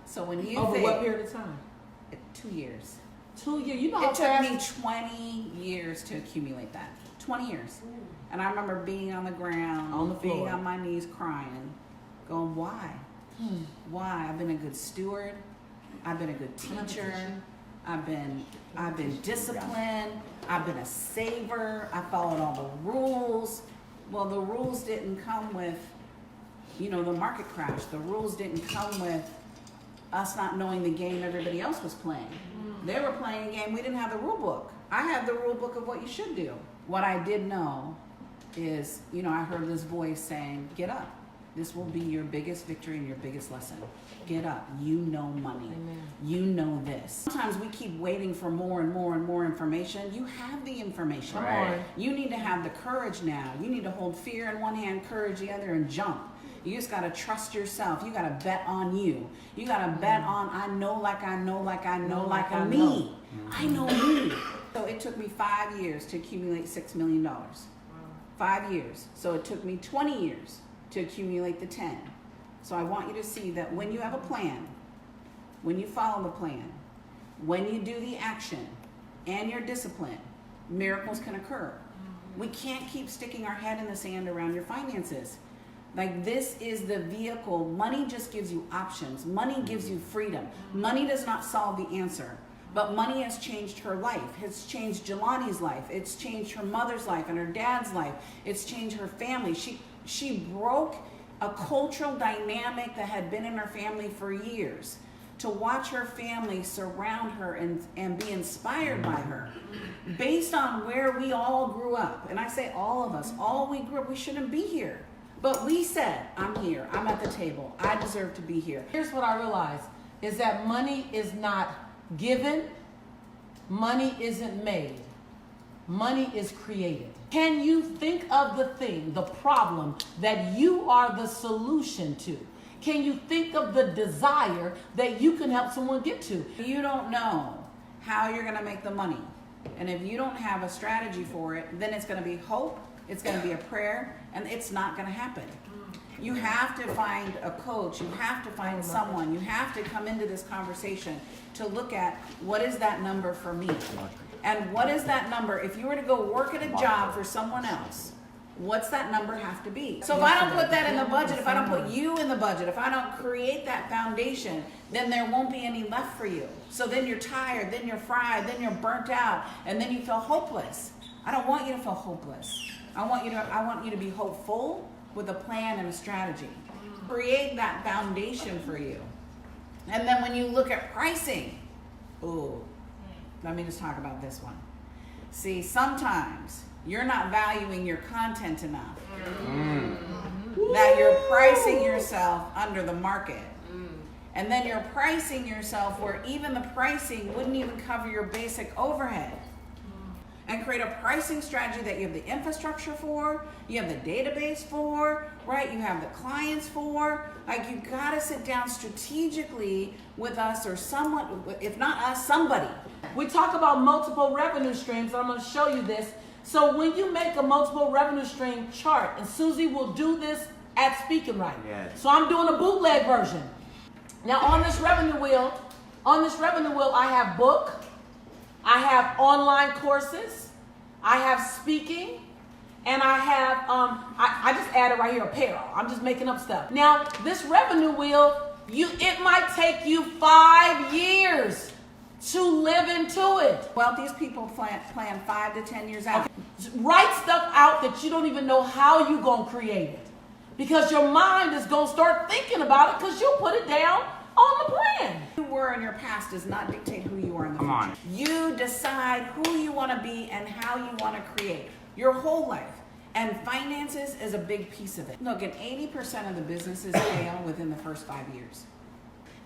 S5: So when you
S1: Over
S5: think,
S1: what period of time?
S5: 2 years.
S1: 2 years. You know how
S5: It took
S1: fast.
S5: me 20 years to accumulate that. 20 years. And I remember being on the ground,
S1: On the
S5: being
S1: floor.
S5: on my knees crying, going, why? Why? I've been a good steward. I've been a good teacher. I've been disciplined. I've been a saver. I followed all the rules. Well, the rules didn't come with, the market crash. The rules didn't come with us not knowing the game everybody else was playing. They were playing a game. We didn't have the rule book. I had the rule book of what you should do. What I did know is, I heard this voice saying, get up. This will be your biggest victory and your biggest lesson. Get up. You know money.
S1: Amen.
S5: You know this. Sometimes we keep waiting for more and more and more information. You have the information.
S1: Come on.
S5: You need to have the courage now. You need to hold fear in one hand, courage the other, and jump. You just got to trust yourself. You got to bet on you. You got to bet on, I know like I know like I know like I me. I know me. So it took me 5 years to accumulate $6 million. 5 years. So it took me 20 years to accumulate the 10. So I want you to see that when you have a plan, when you follow the plan, when you do the action and your discipline, miracles can occur. We can't keep sticking our head in the sand around your finances. Like, this is the vehicle. Money just gives you options. Money gives you freedom. Money does not solve the answer. But money has changed her life. It's changed Jelani's life. It's changed her mother's life and her dad's life. It's changed her family. She broke a cultural dynamic that had been in her family for years. To watch her family surround her and be inspired by her based on where we all grew up. And I say all of us, all we grew up, we shouldn't be here. But we said, I'm here, I'm at the table, I deserve to be here.
S1: Here's what I realized is that money is not given, money isn't made, money is created. Can you think of the thing, the problem that you are the solution to? Can you think of the desire that you can help someone get to?
S5: You don't know how you're gonna make the money. And if you don't have a strategy for it, then it's gonna be hope, it's gonna be a prayer, and it's not gonna happen. You have to find a coach, you have to find someone, you have to come into this conversation to look at what is that number for me? And what is that number? If you were to go work at a job for someone else, what's that number have to be? So if I don't put that in the budget, if I don't put you in the budget, if I don't create that foundation, then there won't be any left for you. So then you're tired, then you're fried, then you're burnt out, and then you feel hopeless. I don't want you to feel hopeless. I want you to be hopeful with a plan and a strategy. Create that foundation for you. And then when you look at pricing, ooh, let me just talk about this one. See, sometimes you're not valuing your content enough. That you're pricing yourself under the market. And then you're pricing yourself where even the pricing wouldn't even cover your basic overhead. And create a pricing strategy that you have the infrastructure for, you have the database for, right? You have the clients for. Like, you gotta sit down strategically with us or someone, if not us, somebody.
S1: We talk about multiple revenue streams. I'm gonna show you this. So when you make a multiple revenue stream chart, and Susie will do this at Speaking Right.
S2: Yes.
S1: So I'm doing a bootleg version. Now on this revenue wheel, I have book, I have online courses, I have speaking, and I have, I just added right here apparel. I'm just making up stuff. Now, this revenue wheel, it might take you 5 years to live into it.
S5: Wealthiest people plan 5 to 10 years out.
S1: Write stuff out that you don't even know how you're going to create it. Because your mind is going to start thinking about it because you put it down on the plan.
S5: Who you were in your past does not dictate who you are in the future.
S2: on.
S5: You decide who you want to be and how you want to create your whole life. And finances is a big piece of it. Look, and 80% of the businesses fail within the first 5 years.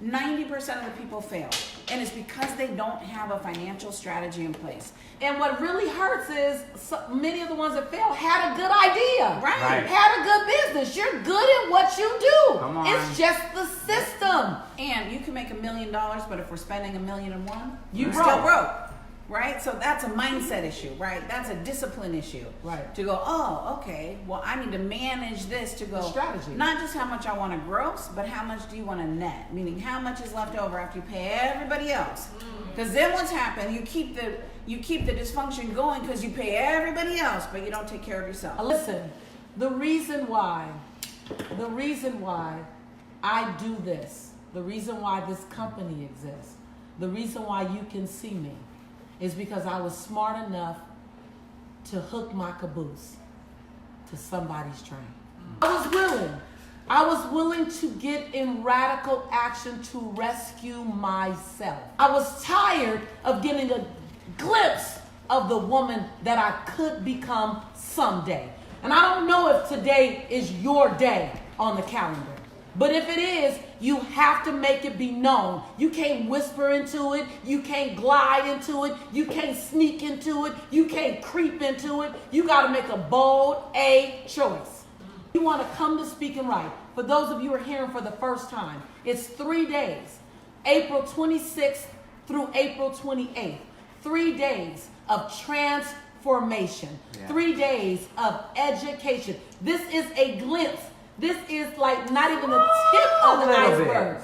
S5: 90% of the people fail. And it's because they don't have a financial strategy in place.
S1: And what really hurts is many of the ones that fail had a good idea.
S5: Right.
S1: Had a good business. You're good at what you do.
S2: Come on.
S1: It's just the system.
S5: And you can make $1 million, but if we're spending $1,000,001,
S1: You
S5: still
S1: broke.
S5: broke. Right? So that's a mindset issue, right? That's a discipline issue.
S1: Right.
S5: To go, oh, okay, well, I need to manage this to go.
S1: Strategy.
S5: Not just how much I want to gross, but how much do you want to net? Meaning how much is left over after you pay everybody else. Because then what's happened, you keep the dysfunction going because you pay everybody else, but you don't take care of yourself.
S1: Listen, the reason why I do this, the reason why this company exists, the reason why you can see me, is because I was smart enough to hook my caboose to somebody's train. I was willing to get in radical action to rescue myself. I was tired of getting a glimpse of the woman that I could become someday. And I don't know if today is your day on the calendar. But if it is, you have to make it be known. You can't whisper into it. You can't glide into it. You can't sneak into it. You can't creep into it. You got to make a bold choice. You want to come to Speaking Right. For those of you who are hearing for the first time, it's 3 days, April 26th through April 28th. 3 days of transformation. 3 days of education. This is a glimpse. This is like not even the tip of the iceberg.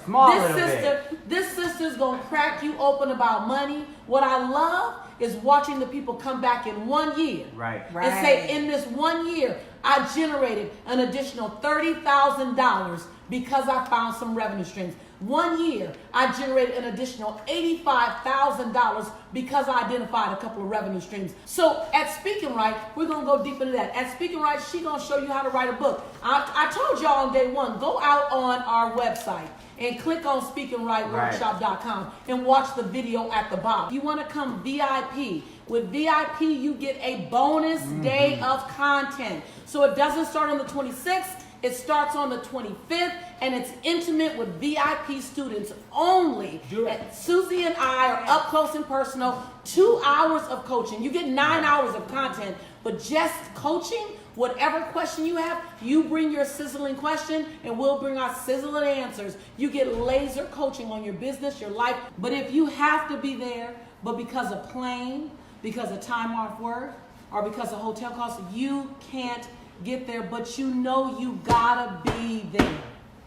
S1: This sister's gonna crack you open about money. What I love is watching the people come back in 1 year.
S2: Right.
S1: And say, in this 1 year, I generated an additional $30,000 because I found some revenue streams. 1 year, I generated an additional $85,000 because I identified a couple of revenue streams. So at Speaking Right, we're going to go deep into that. At Speaking Right, she's going to show you how to write a book. I told y'all on day one, go out on our website and click on speakingrightworkshop.com and watch the video at the bottom. If you want to come VIP, with VIP, you get a bonus day of content. So it doesn't start on the 26th. It starts on the 25th, and it's intimate with VIP students only. And Susie and I are up close and personal, 2 hours of coaching. You get 9 hours of content, but just coaching, whatever question you have, you bring your sizzling question, and we'll bring our sizzling answers. You get laser coaching on your business, your life. But if you have to be there, but because of plane, because of time off work, or because of hotel costs, you can't get there, but you know you gotta be there.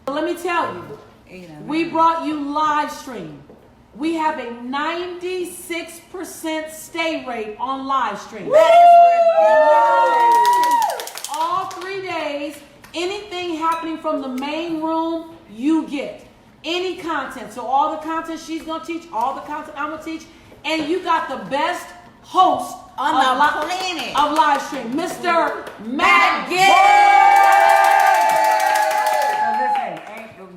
S1: But let me tell you, we brought you live stream. We have a 96% stay rate on live stream. That is ridiculous. All Anything happening from the main room, you get. Any content. So all the content she's going to teach, all the content I'm going to teach, and you got the best host
S5: On the planet.
S1: of live stream, Mr. Matt Gibbs.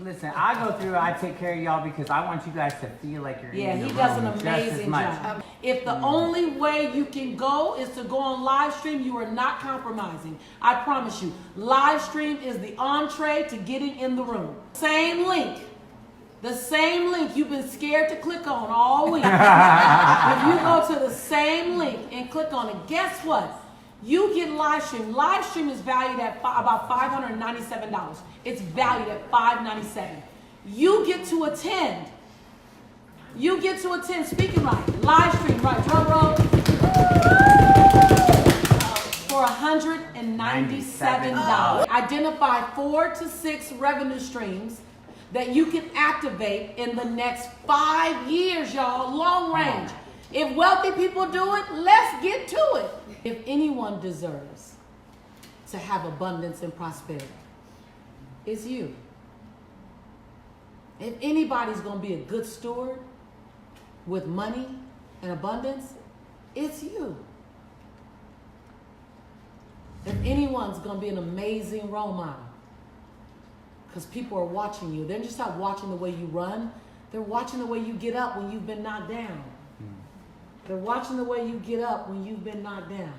S2: Listen, I go through, I take care of y'all because I want you guys to feel like you're
S1: Yeah,
S2: in the
S1: he does an
S2: room just as
S1: amazing
S2: much.
S1: job. If the only way you can go is to go on live stream, you are not compromising. I promise you. Live stream is the entree to getting in the room. Same link. The same link you've been scared to click on all week. If you go to the same link and click on it, guess what? You get live stream. Live stream is valued at about $597. It's valued at $597. You get to attend. You get to attend. Speaking right, live stream right, drum roll. For $197. Identify 4 to 6 revenue streams that you can activate in the next 5 years, y'all. Long range. If wealthy people do it, let's get to it. If anyone deserves to have abundance and prosperity, it's you. If anybody's going to be a good steward with money and abundance, it's you. If anyone's going to be an amazing role model, because people are watching you. They're just not watching the way you run. They're watching the way you get up when you've been knocked down. They're watching the way you get up when you've been knocked down.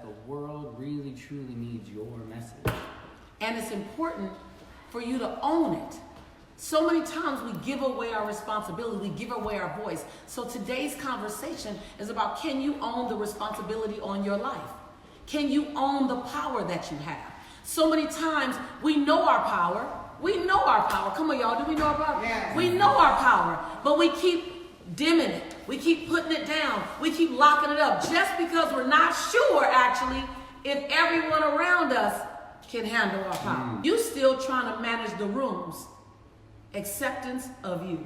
S2: The world really, truly needs your message.
S1: And it's important for you to own it. So many times we give away our responsibility, we give away our voice. So today's conversation is about, can you own the responsibility on your life? Can you own the power that you have? So many times we know our power. We know our power. Come on, y'all. Do we know our power?
S5: Yes.
S1: We know our power, but we keep dimming it. We keep putting it down. We keep locking it up just because we're not sure, actually, if everyone around us can handle our power. You still trying to manage the room's acceptance of you.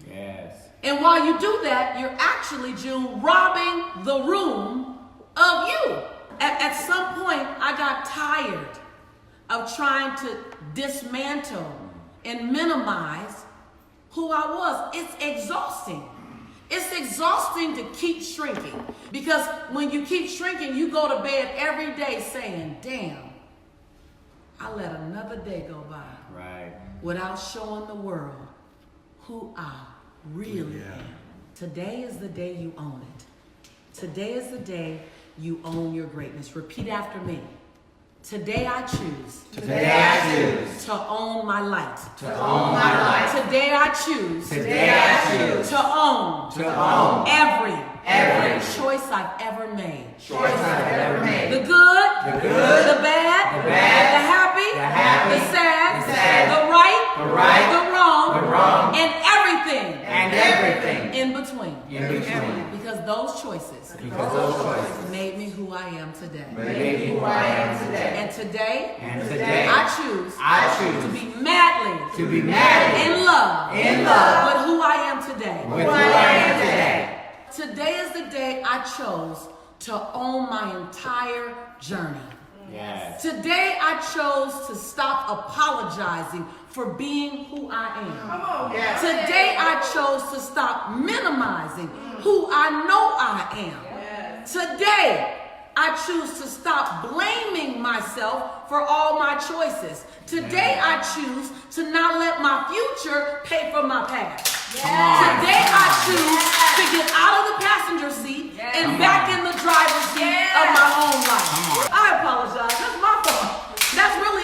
S2: Yes.
S1: And while you do that, you're actually, June, robbing the room of you. At some point, I got tired of trying to dismantle and minimize who I was. It's exhausting. It's exhausting to keep shrinking, because when you keep shrinking, you go to bed every day saying, damn, I let another day go by without showing the world who I really am. Today is the day you own it. Today is the day you own your greatness. Repeat after me. Today I choose.
S2: Today I choose
S1: to own my light.
S2: to own my life.
S1: Today I choose.
S2: Today I choose
S1: to own
S2: to own
S1: every
S2: every
S1: choice I've ever made.
S2: choice I've ever made.
S1: The good,
S2: The good,
S1: the bad,
S2: the bad,
S1: the happy,
S2: the happy,
S1: the sad,
S2: the sad,
S1: the right,
S2: the right,
S1: the wrong,
S2: the wrong,
S1: and everything
S2: and everything
S1: in between.
S2: in between.
S1: Because those choices
S2: Because those choices
S1: made me who I am today.
S2: made me who I am today.
S1: And today,
S2: And today
S1: I choose
S2: I
S1: to
S2: choose
S1: be madly
S2: to be madly
S1: in love
S2: in love
S1: with who I am today.
S2: with who I am today.
S1: Today is the day I chose to own my entire journey.
S2: Yes.
S1: Today I chose to stop apologizing for being who I am. Today I chose to stop minimizing who I know I am. Today I choose to stop blaming myself for all my choices. Today I choose to not let my future pay for my past. Today I choose to get out of the passenger seat and back in the driver's seat of my own life. I apologize. That's my fault.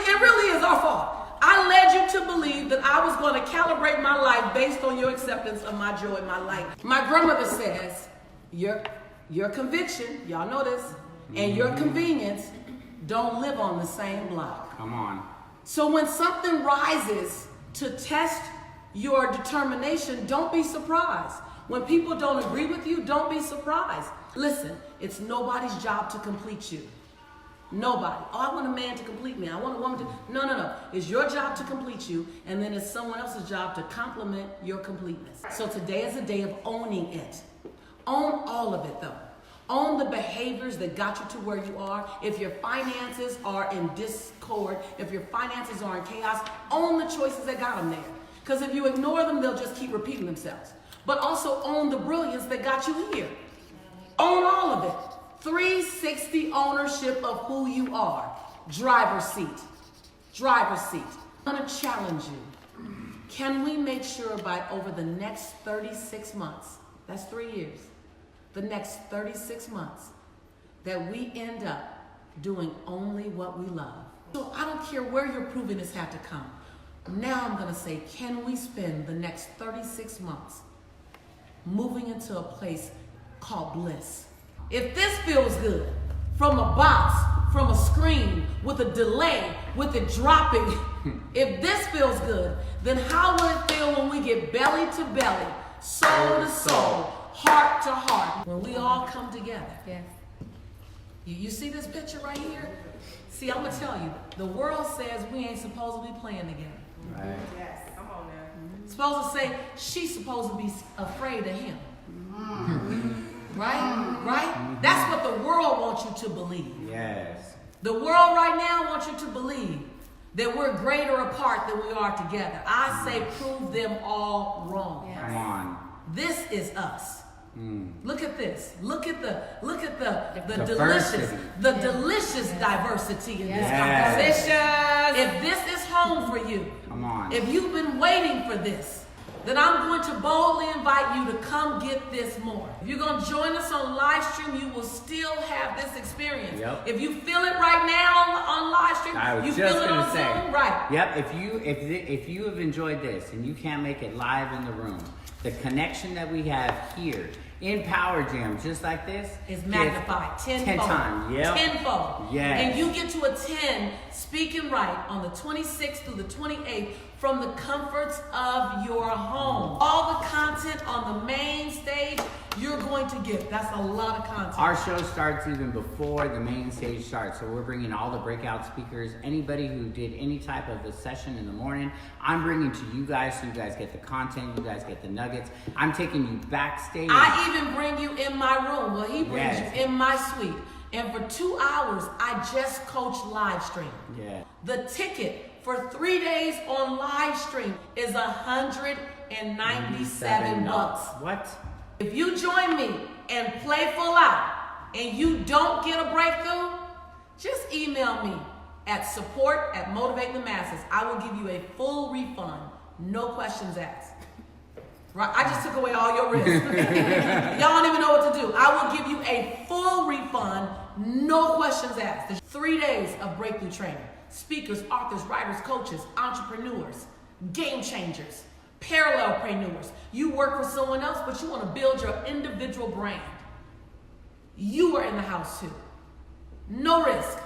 S1: It really is our fault. I led you to believe that I was going to calibrate my life based on your acceptance of my joy in my life. My grandmother says, your conviction, y'all know this, and your convenience don't live on the same block.
S2: Come on.
S1: So when something rises to test your determination, don't be surprised. When people don't agree with you, don't be surprised. Listen, it's nobody's job to complete you. Nobody. Oh, I want a man to complete me. I want a woman to. No. It's your job to complete you, and then it's someone else's job to complement your completeness. So today is a day of owning it. Own all of it though. Own the behaviors that got you to where you are. If your finances are in discord, if your finances are in chaos, own the choices that got them there. Because if you ignore them, they'll just keep repeating themselves. But also own the brilliance that got you here. Own all of it. 360 ownership of who you are. Driver's seat. Driver's seat. I'm going to challenge you. Can we make sure by over the next 36 months, that's 3 years, the next 36 months, that we end up doing only what we love? So I don't care where your proviness had to come. Now I'm going to say, can we spend the next 36 months moving into a place called bliss? If this feels good, from a box, from a screen, with a delay, with it dropping, if this feels good, then how will it feel when we get belly to belly, soul to soul, heart to heart, when we all come together?
S6: Yes.
S1: You see this picture right here? See, I'm going to tell you, the world says we ain't supposed to be playing together.
S2: Right.
S6: Yes. Come on now.
S1: Supposed to say she's supposed to be afraid of him. Right? Right? That's what the world wants you to believe.
S2: Yes.
S1: The world right now wants you to believe that we're greater apart than we are together. I say prove them all wrong.
S6: Yes.
S2: Come on.
S1: This is us. Look at this. Look at the
S2: Diversity.
S1: delicious diversity in this
S2: Yes.
S1: conversation. If this is home for you,
S2: Come on.
S1: if you've been waiting for this, then I'm going to boldly invite you to come get this more. If you're going to join us on live stream, you will still have this experience.
S2: Yep.
S1: If you feel it right now on live stream,
S2: I was
S1: you
S2: just
S1: feel it
S2: gonna
S1: on
S2: say.
S1: Zoom, right?
S2: Yep. If you have enjoyed this and you can't make it live in the room, the connection that we have here in Power Jam, just like this,
S1: Is magnified tenfold.
S2: 10 times. Yep.
S1: Tenfold.
S2: Yes.
S1: And you get to attend Speaking Right on the 26th through the 28th from the comforts of your home. All the content on the main stage you're going to get. That's a lot of content.
S2: Our show starts even before the main stage starts, so we're bringing all the breakout speakers. Anybody who did any type of a session in the morning, I'm bringing to you guys, so you guys get the content, you guys get the nuggets. I'm taking you backstage.
S1: I even bring you in my room. Well, he brings
S2: Yes.
S1: you in my suite. And for 2 hours, I just coach live stream.
S2: Yeah.
S1: The ticket for 3 days on live stream is $197.
S2: What?
S1: If you join me and play full out and you don't get a breakthrough, just email me at support@motivatingthemasses. I will give you a full refund, no questions asked. Right? I just took away all your risk. Y'all don't even know what to do. I will give you a full refund, no questions asked. There's 3 days of breakthrough training. Speakers, authors, writers, coaches, entrepreneurs, game changers, parallelpreneurs. You work for someone else, but you want to build your individual brand. You are in the house too. No risk.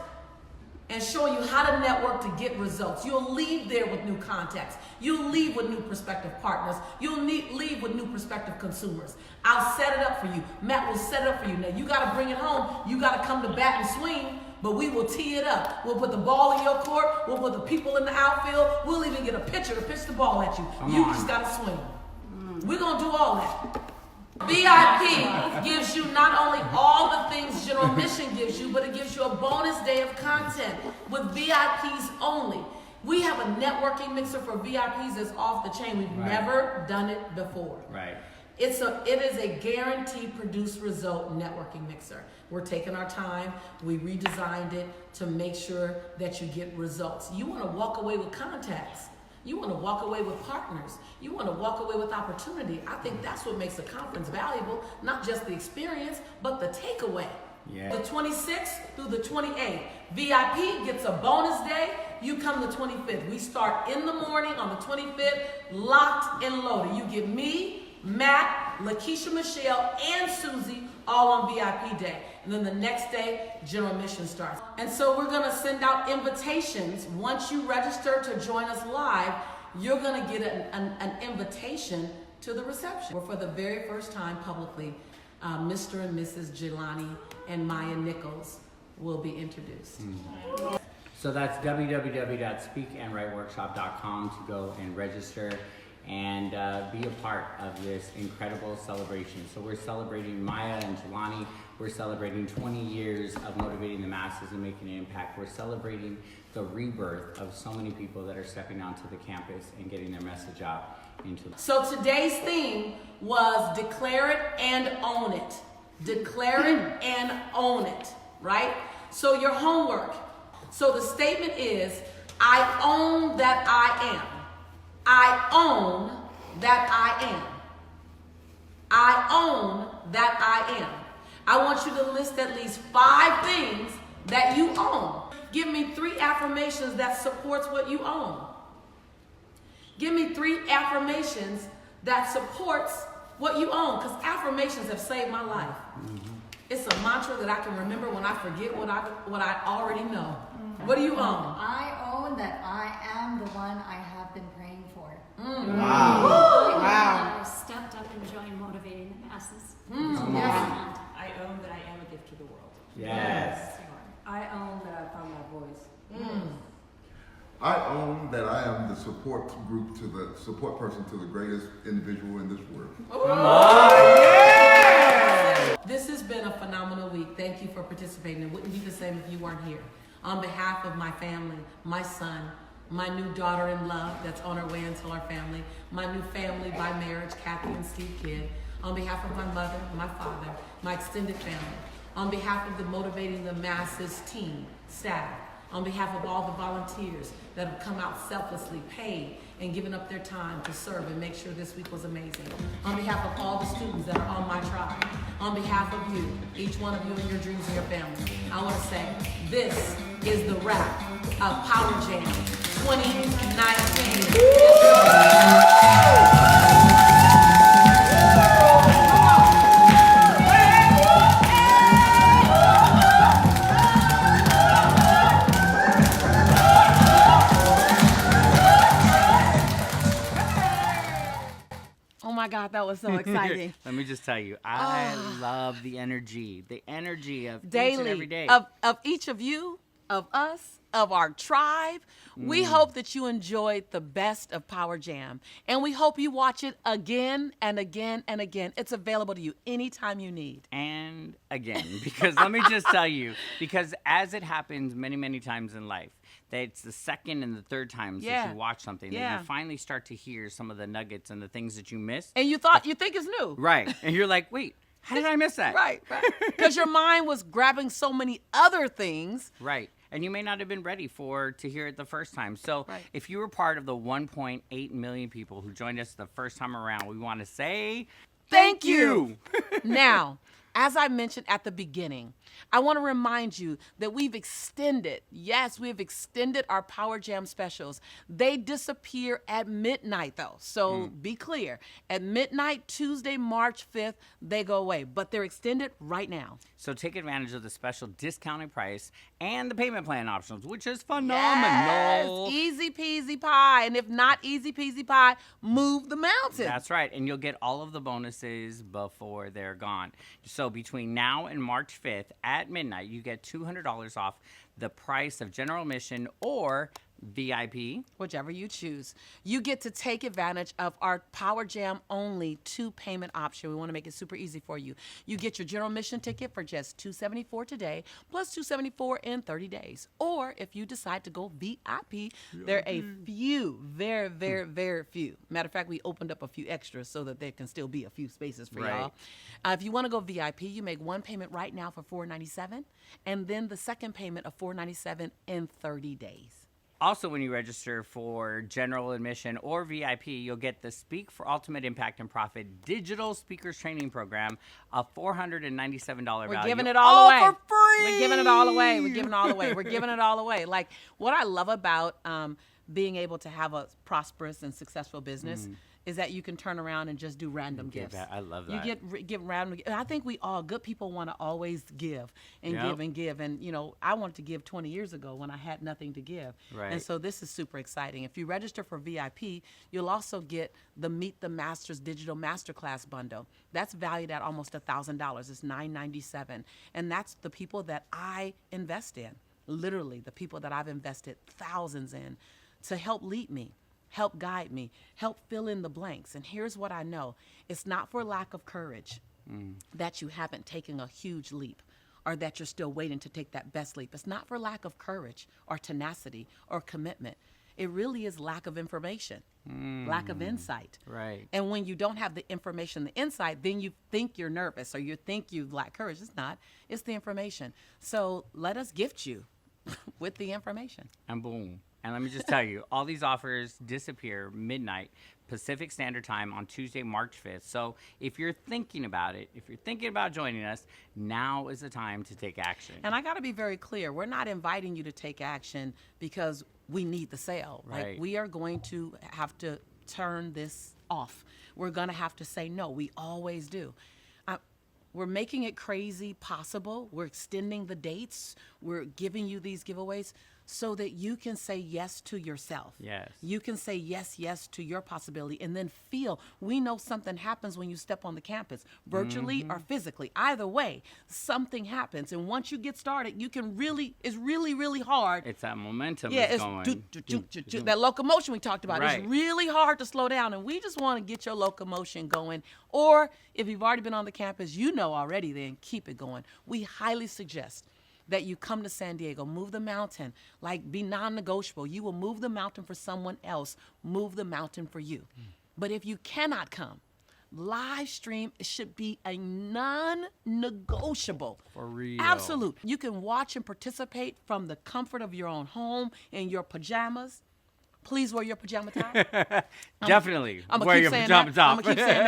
S1: And showing you how to network to get results. You'll leave there with new contacts. You'll leave with new prospective partners. You'll leave with new prospective consumers. I'll set it up for you. Matt will set it up for you. Now you got to bring it home. You got to come to bat and swing, but we will tee it up. We'll put the ball in your court. We'll put the people in the outfield. We'll even get a pitcher to pitch the ball at you. You just got to swing. We're going to do all that. VIP gives you not only all the things General Mission gives you, but it gives you a bonus day of content with VIPs only. We have a networking mixer for VIPs that's off the chain. We've never done it before.
S2: Right.
S1: It is a guaranteed produce result networking mixer. We're taking our time. We redesigned it to make sure that you get results. You want to walk away with contacts. You want to walk away with partners. You want to walk away with opportunity. I think that's what makes a conference valuable, not just the experience, but the takeaway.
S2: Yeah.
S1: The 26th through the 28th. VIP gets a bonus day. You come the 25th. We start in the morning on the 25th, locked and loaded. You get me, Matt, Lakeisha Michelle, and Susie all on VIP day. And then the next day, General Mission starts. And so we're going to send out invitations. Once you register to join us live, you're going to get an invitation to the reception, where for the very first time publicly, Mr. and Mrs. Jelani and Maya Nichols will be introduced.
S2: So that's www.speakandwriteworkshop.com to go and register. and be a part of this incredible celebration. So we're celebrating Maya and Jelani. We're celebrating 20 years of motivating the masses and making an impact. We're celebrating the rebirth of so many people that are stepping onto the campus and getting their message out into the...
S1: So today's theme was declare it and own it. Declare it and own it, right? So your homework. So the statement is, I own that I am. I own that I am. I own that I am. I want you to list at least 5 things that you own. Give me 3 affirmations that supports what you own. Give me 3 affirmations that supports what you own, because affirmations have saved my life. It's a mantra that I can remember when I forget what I already know. What do you own?
S7: I own that I am the one I have been praying for.
S5: Wow.
S8: I stepped up and joined motivating the masses.
S1: Yes.
S6: I own that I am a gift to the world.
S2: Yes.
S6: I own that I found my voice.
S9: I own that I am the support person to the greatest individual in this world.
S1: This has been a phenomenal week. Thank you for participating. It wouldn't be the same if you weren't here. On behalf of my family, my son, my new daughter in love that's on her way into our family, my new family by marriage, Kathy and Steve Kidd, on behalf of my mother, my father, my extended family, on behalf of the Motivating the Masses team, staff, on behalf of all the volunteers that have come out selflessly, paid, and given up their time to serve and make sure this week was amazing. On behalf of all the students that are on my tribe, on behalf of you, each one of you and your dreams and your family, I want to say this is the wrap of Power Jam 2019. Oh my God, that was so exciting.
S2: Let me just tell you, I love the energy of
S1: Daily,
S2: each and every day.
S1: Of each of you, of us, of our tribe. We hope that you enjoyed the best of Power Jam. And we hope you watch it again and again and again. It's available to you anytime you need.
S2: And again, because let me just tell you, because as it happens many, many times in life, that it's the second and the third times that you watch something that you finally start to hear some of the nuggets and the things that you missed.
S1: And you think it's new.
S2: Right. And you're like, wait, how did I miss that?
S1: Right. Because your mind was grabbing so many other things.
S2: Right. And you may not have been ready to hear it the first time. So if you were part of the 1.8 million people who joined us the first time around, we want to say thank you.
S1: Now, as I mentioned at the beginning, I want to remind you that we've extended our Power Jam specials. They disappear at midnight, though. So be clear. At midnight, Tuesday, March 5th, they go away. But they're extended right now.
S2: So take advantage of the special discounted price and the payment plan options, which is phenomenal.
S1: Yes, easy peasy pie. And if not easy peasy pie, move the mountain.
S2: That's right. And you'll get all of the bonuses before they're gone. So between now and March 5th at midnight, you get $200 off the price of general admission or VIP,
S1: whichever you choose. You get to take advantage of our Power Jam only 2 payment option. We want to make it super easy for you. You get your general admission ticket for just $274 today, plus $274 in 30 days. Or if you decide to go VIP, there are a few, very, very, very few. Matter of fact, we opened up a few extras so that there can still be a few spaces for y'all. If you want to go VIP, you make one payment right now for $497, and then the second payment of $497 in 30 days.
S2: Also, when you register for general admission or VIP, you'll get the Speak for Ultimate Impact and Profit digital speakers training program, a $497 value.
S1: We're giving it all away.
S2: For free.
S1: We're giving it all away. We're giving it all away. We're giving it all away. Like, what I love about being able to have a prosperous and successful business is that you can turn around and just do random gifts.
S2: I love that.
S1: You give random. And I think we all, good people, want to always give and give and give. And I wanted to give 20 years ago when I had nothing to give.
S2: Right.
S1: And so this is super exciting. If you register for VIP, you'll also get the Meet the Masters digital masterclass bundle. That's valued at almost $1,000. It's $997, and that's the people that I invest in. Literally, the people that I've invested thousands in to help lead me. help guide me, help fill in the blanks. And here's what I know. It's not for lack of courage that you haven't taken a huge leap or that you're still waiting to take that best leap. It's not for lack of courage or tenacity or commitment. It really is lack of information, lack of insight.
S2: Right.
S1: And when you don't have the information, the insight, then you think you're nervous or you think you lack courage. It's not. It's the information. So let us gift you with the information.
S2: And boom. And let me just tell you, all these offers disappear midnight Pacific Standard Time on Tuesday, March 5th. So if you're thinking about it, if you're thinking about joining us, now is the time to take action.
S1: And I got to be very clear. We're not inviting you to take action because we need the sale.
S2: Right.
S1: We are going to have to turn this off. We're going to have to say no. We always do. We're making it crazy possible. We're extending the dates. We're giving you these giveaways so that you can say yes to yourself.
S2: Yes.
S1: You can say yes to your possibility and then feel. We know something happens when you step on the campus, virtually or physically. Either way, something happens. And once you get started, you can it's really hard.
S2: It's that momentum
S1: Yeah,
S2: is
S1: it's
S2: going.
S1: that locomotion we talked about.
S2: Right.
S1: It's really hard to slow down, and we just want to get your locomotion going. Or if you've already been on the campus, you know already, then keep it going. We highly suggest that you come to San Diego, move the mountain, be non-negotiable. You will move the mountain for someone else, move the mountain for you. But if you cannot come, live stream should be a non-negotiable.
S2: For real.
S1: Absolute. You can watch and participate from the comfort of your own home in your pajamas. Please wear your pajama top.
S2: Definitely.
S1: I'm
S2: Wear
S1: gonna
S2: your
S1: keep saying
S2: pajama
S1: that.
S2: top.
S1: I'm gonna keep saying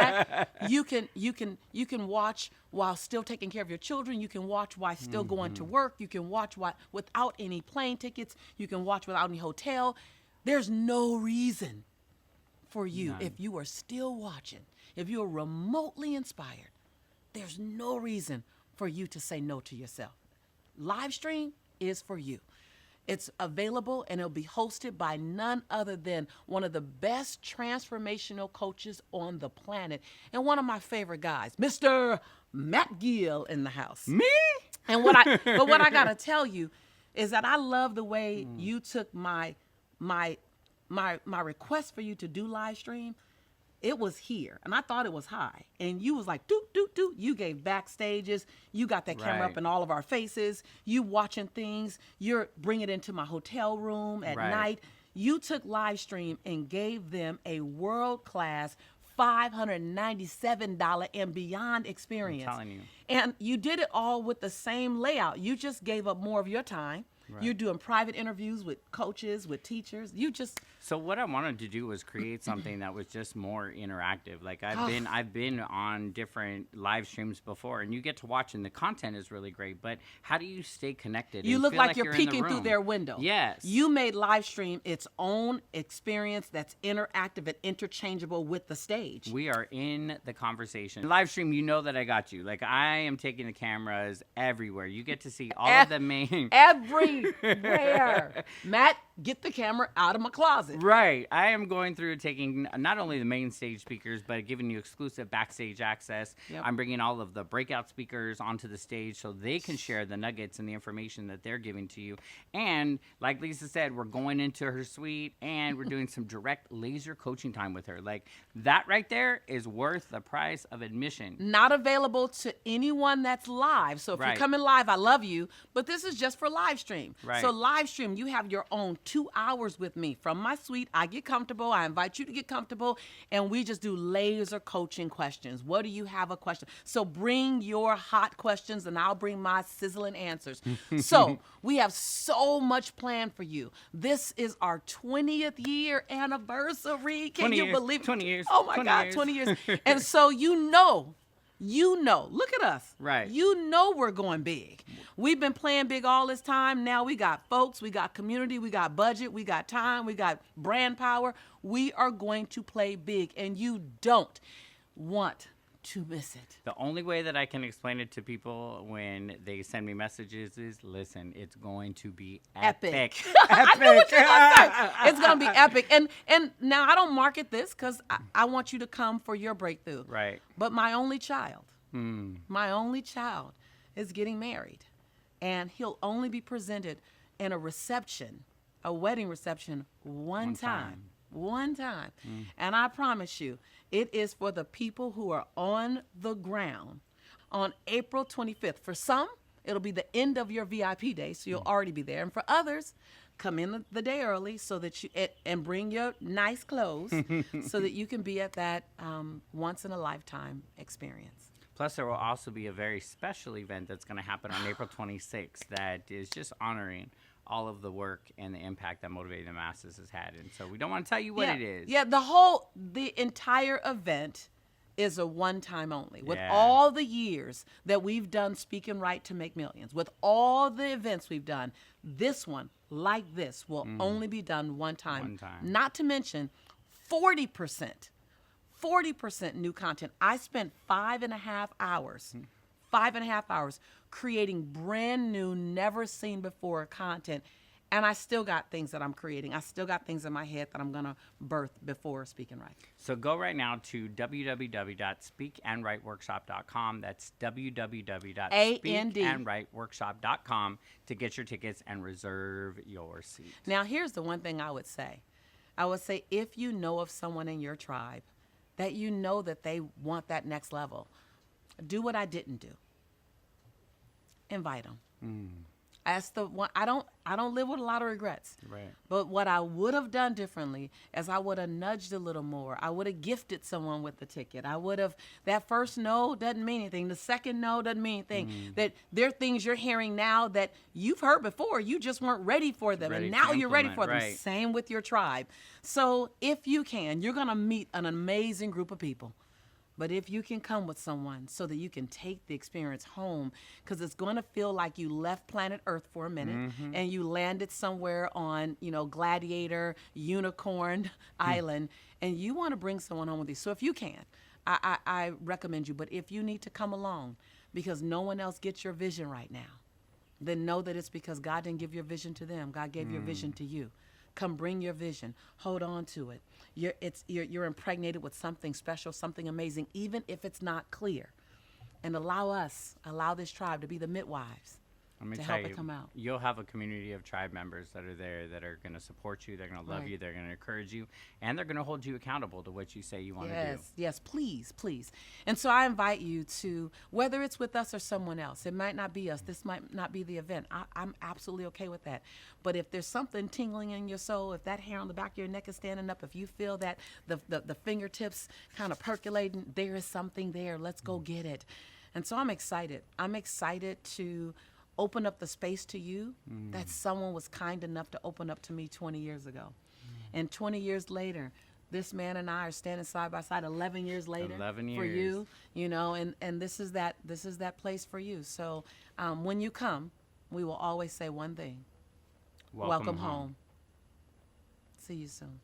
S1: that. You can watch while still taking care of your children. You can watch while still going to work. You can watch without any plane tickets. You can watch without any hotel. There's no reason for you, if you are still watching, if you are remotely inspired, there's no reason for you to say no to yourself. Live stream is for you. It's available and it'll be hosted by none other than one of the best transformational coaches on the planet and one of my favorite guys, Mr. Matt Gill in the house.
S2: Me?
S1: And what I gotta tell you is that I love the way you took my request for you to do live stream. It was here, and I thought it was high. And you was like, doot, doot, doot. You gave backstages. You got that camera
S2: Right.
S1: up in all of our faces. You watching things. You're bringing it into my hotel room at
S2: Right.
S1: night. You took live stream and gave them a world-class $597 and beyond experience.
S2: I'm telling you.
S1: And you did it all with the same layout. You just gave up more of your time.
S2: Right.
S1: You're doing private interviews with coaches, with teachers.
S2: So what I wanted to do was create something that was just more interactive. Like I've been on different live streams before, and you get to watch, and the content is really great. But how do you stay connected?
S1: You
S2: and
S1: look
S2: feel
S1: like you're
S2: in the
S1: peeking through
S2: room?
S1: their window.
S2: Yes.
S1: You made live stream its own experience that's interactive and interchangeable with the stage.
S2: We are in the conversation. Live stream, you know that I got you. Like I am taking the cameras everywhere. You get to see all of the main.
S1: Everywhere. Matt, get the camera out of my closet.
S2: Right. I am going through taking not only the main stage speakers, but giving you exclusive backstage access.
S1: Yep.
S2: I'm bringing all of the breakout speakers onto the stage so they can share the nuggets and the information that they're giving to you. And like Lisa said, we're going into her suite and we're doing some direct laser coaching time with her. Like that right there is worth the price of admission.
S1: Not available to anyone that's live. So if
S2: Right.
S1: you're coming live, I love you, but this is just for live stream.
S2: Right.
S1: So live stream, you have your own 2 hours with me from my suite. I get comfortable. I invite you to get comfortable, and we just do laser coaching questions. What do you have a question? So bring your hot questions, and I'll bring my sizzling answers. So we have so much planned for you. This is our 20th year anniversary. Can
S2: 20
S1: you
S2: years,
S1: believe it?
S2: 20 years,
S1: Oh my
S2: 20
S1: God,
S2: years.
S1: 20 years. And so you know, look at us.
S2: Right.
S1: You know we're going big. We've been playing big all this time. Now we got folks, we got community, we got budget, we got time, we got brand power. We are going to play big, and you don't want to miss it.
S2: The only way that I can explain it to people when they send me messages is, listen, it's going to be epic.
S1: I knew what you were gonna say. It's gonna be epic. And now I don't market this because I want you to come for your breakthrough.
S2: Right.
S1: But my only child is getting married, and he'll only be presented in a reception, a wedding reception, one time. One time. And I promise you, it is for the people who are on the ground on April 25th. For some, it'll be the end of your VIP day, so you'll already be there. And for others, come in the day early so that you and bring your nice clothes so that you can be at that once in a lifetime experience.
S2: Plus, there will also be a very special event that's going to happen on April 26th that is just honoring all of the work and the impact that Motivating the Masses has had. And so we don't want to tell you what it is.
S1: Yeah, the entire event is a one-time only. With
S2: Yeah.
S1: all the years that we've done Speak and Write to Make Millions, with all the events we've done, this one, like this, will only be done one time.
S2: One time.
S1: Not to mention 40% new content. I spent 5.5 hours, 5.5 hours creating brand new, never seen before content. And I still got things that I'm creating. I still got things in my head that I'm going to birth before Speak and Write.
S2: So go right now to www.speakandwriteworkshop.com. That's www.speakandwriteworkshop.com to get your tickets and reserve your seat.
S1: Now, here's the one thing I would say. I would say if you know of someone in your tribe that you know that they want that next level, do what I didn't do. Invite them. That's the one. I don't live with a lot of regrets.
S2: Right.
S1: But what I would have done differently is I would have nudged a little more. I would have gifted someone with the ticket. I would have, that first no doesn't mean anything. The second no doesn't mean anything. That there are things you're hearing now that you've heard before. You just weren't ready for them.
S2: Ready
S1: And
S2: to
S1: now you're ready for
S2: implement,
S1: them.
S2: right.
S1: Same with your tribe. So if you can, you're going to meet an amazing group of people. But if you can come with someone so that you can take the experience home, because it's going to feel like you left planet Earth for a minute and you landed somewhere on, Gladiator, Unicorn Island, and you want to bring someone home with you. So if you can, I recommend you. But if you need to come along because no one else gets your vision right now, then know that it's because God didn't give your vision to them. God gave your vision to you. Come bring your vision. Hold on to it. You're impregnated with something special, something amazing, even if it's not clear. And allow this tribe to be the midwives
S2: Let me
S1: to
S2: tell
S1: help
S2: you,
S1: it come out.
S2: you'll have a community of tribe members that are there that are going to support you, they're going to love
S1: Right.
S2: you, they're going to encourage you, and they're going to hold you accountable to what you say you want to do.
S1: Yes, please. And so I invite you to, whether it's with us or someone else, it might not be us, this might not be the event. I'm absolutely okay with that. But if there's something tingling in your soul, if that hair on the back of your neck is standing up, if you feel that the fingertips kind of percolating, there is something there. Let's go get it. And so I'm excited. I'm excited to open up the space to you that someone was kind enough to open up to me 20 years ago. And 20 years later, this man and I are standing side by side 11 years later
S2: 11
S1: for
S2: years.
S1: you, and this is that place for you. So when you come, we will always say one thing. Welcome home. See you soon.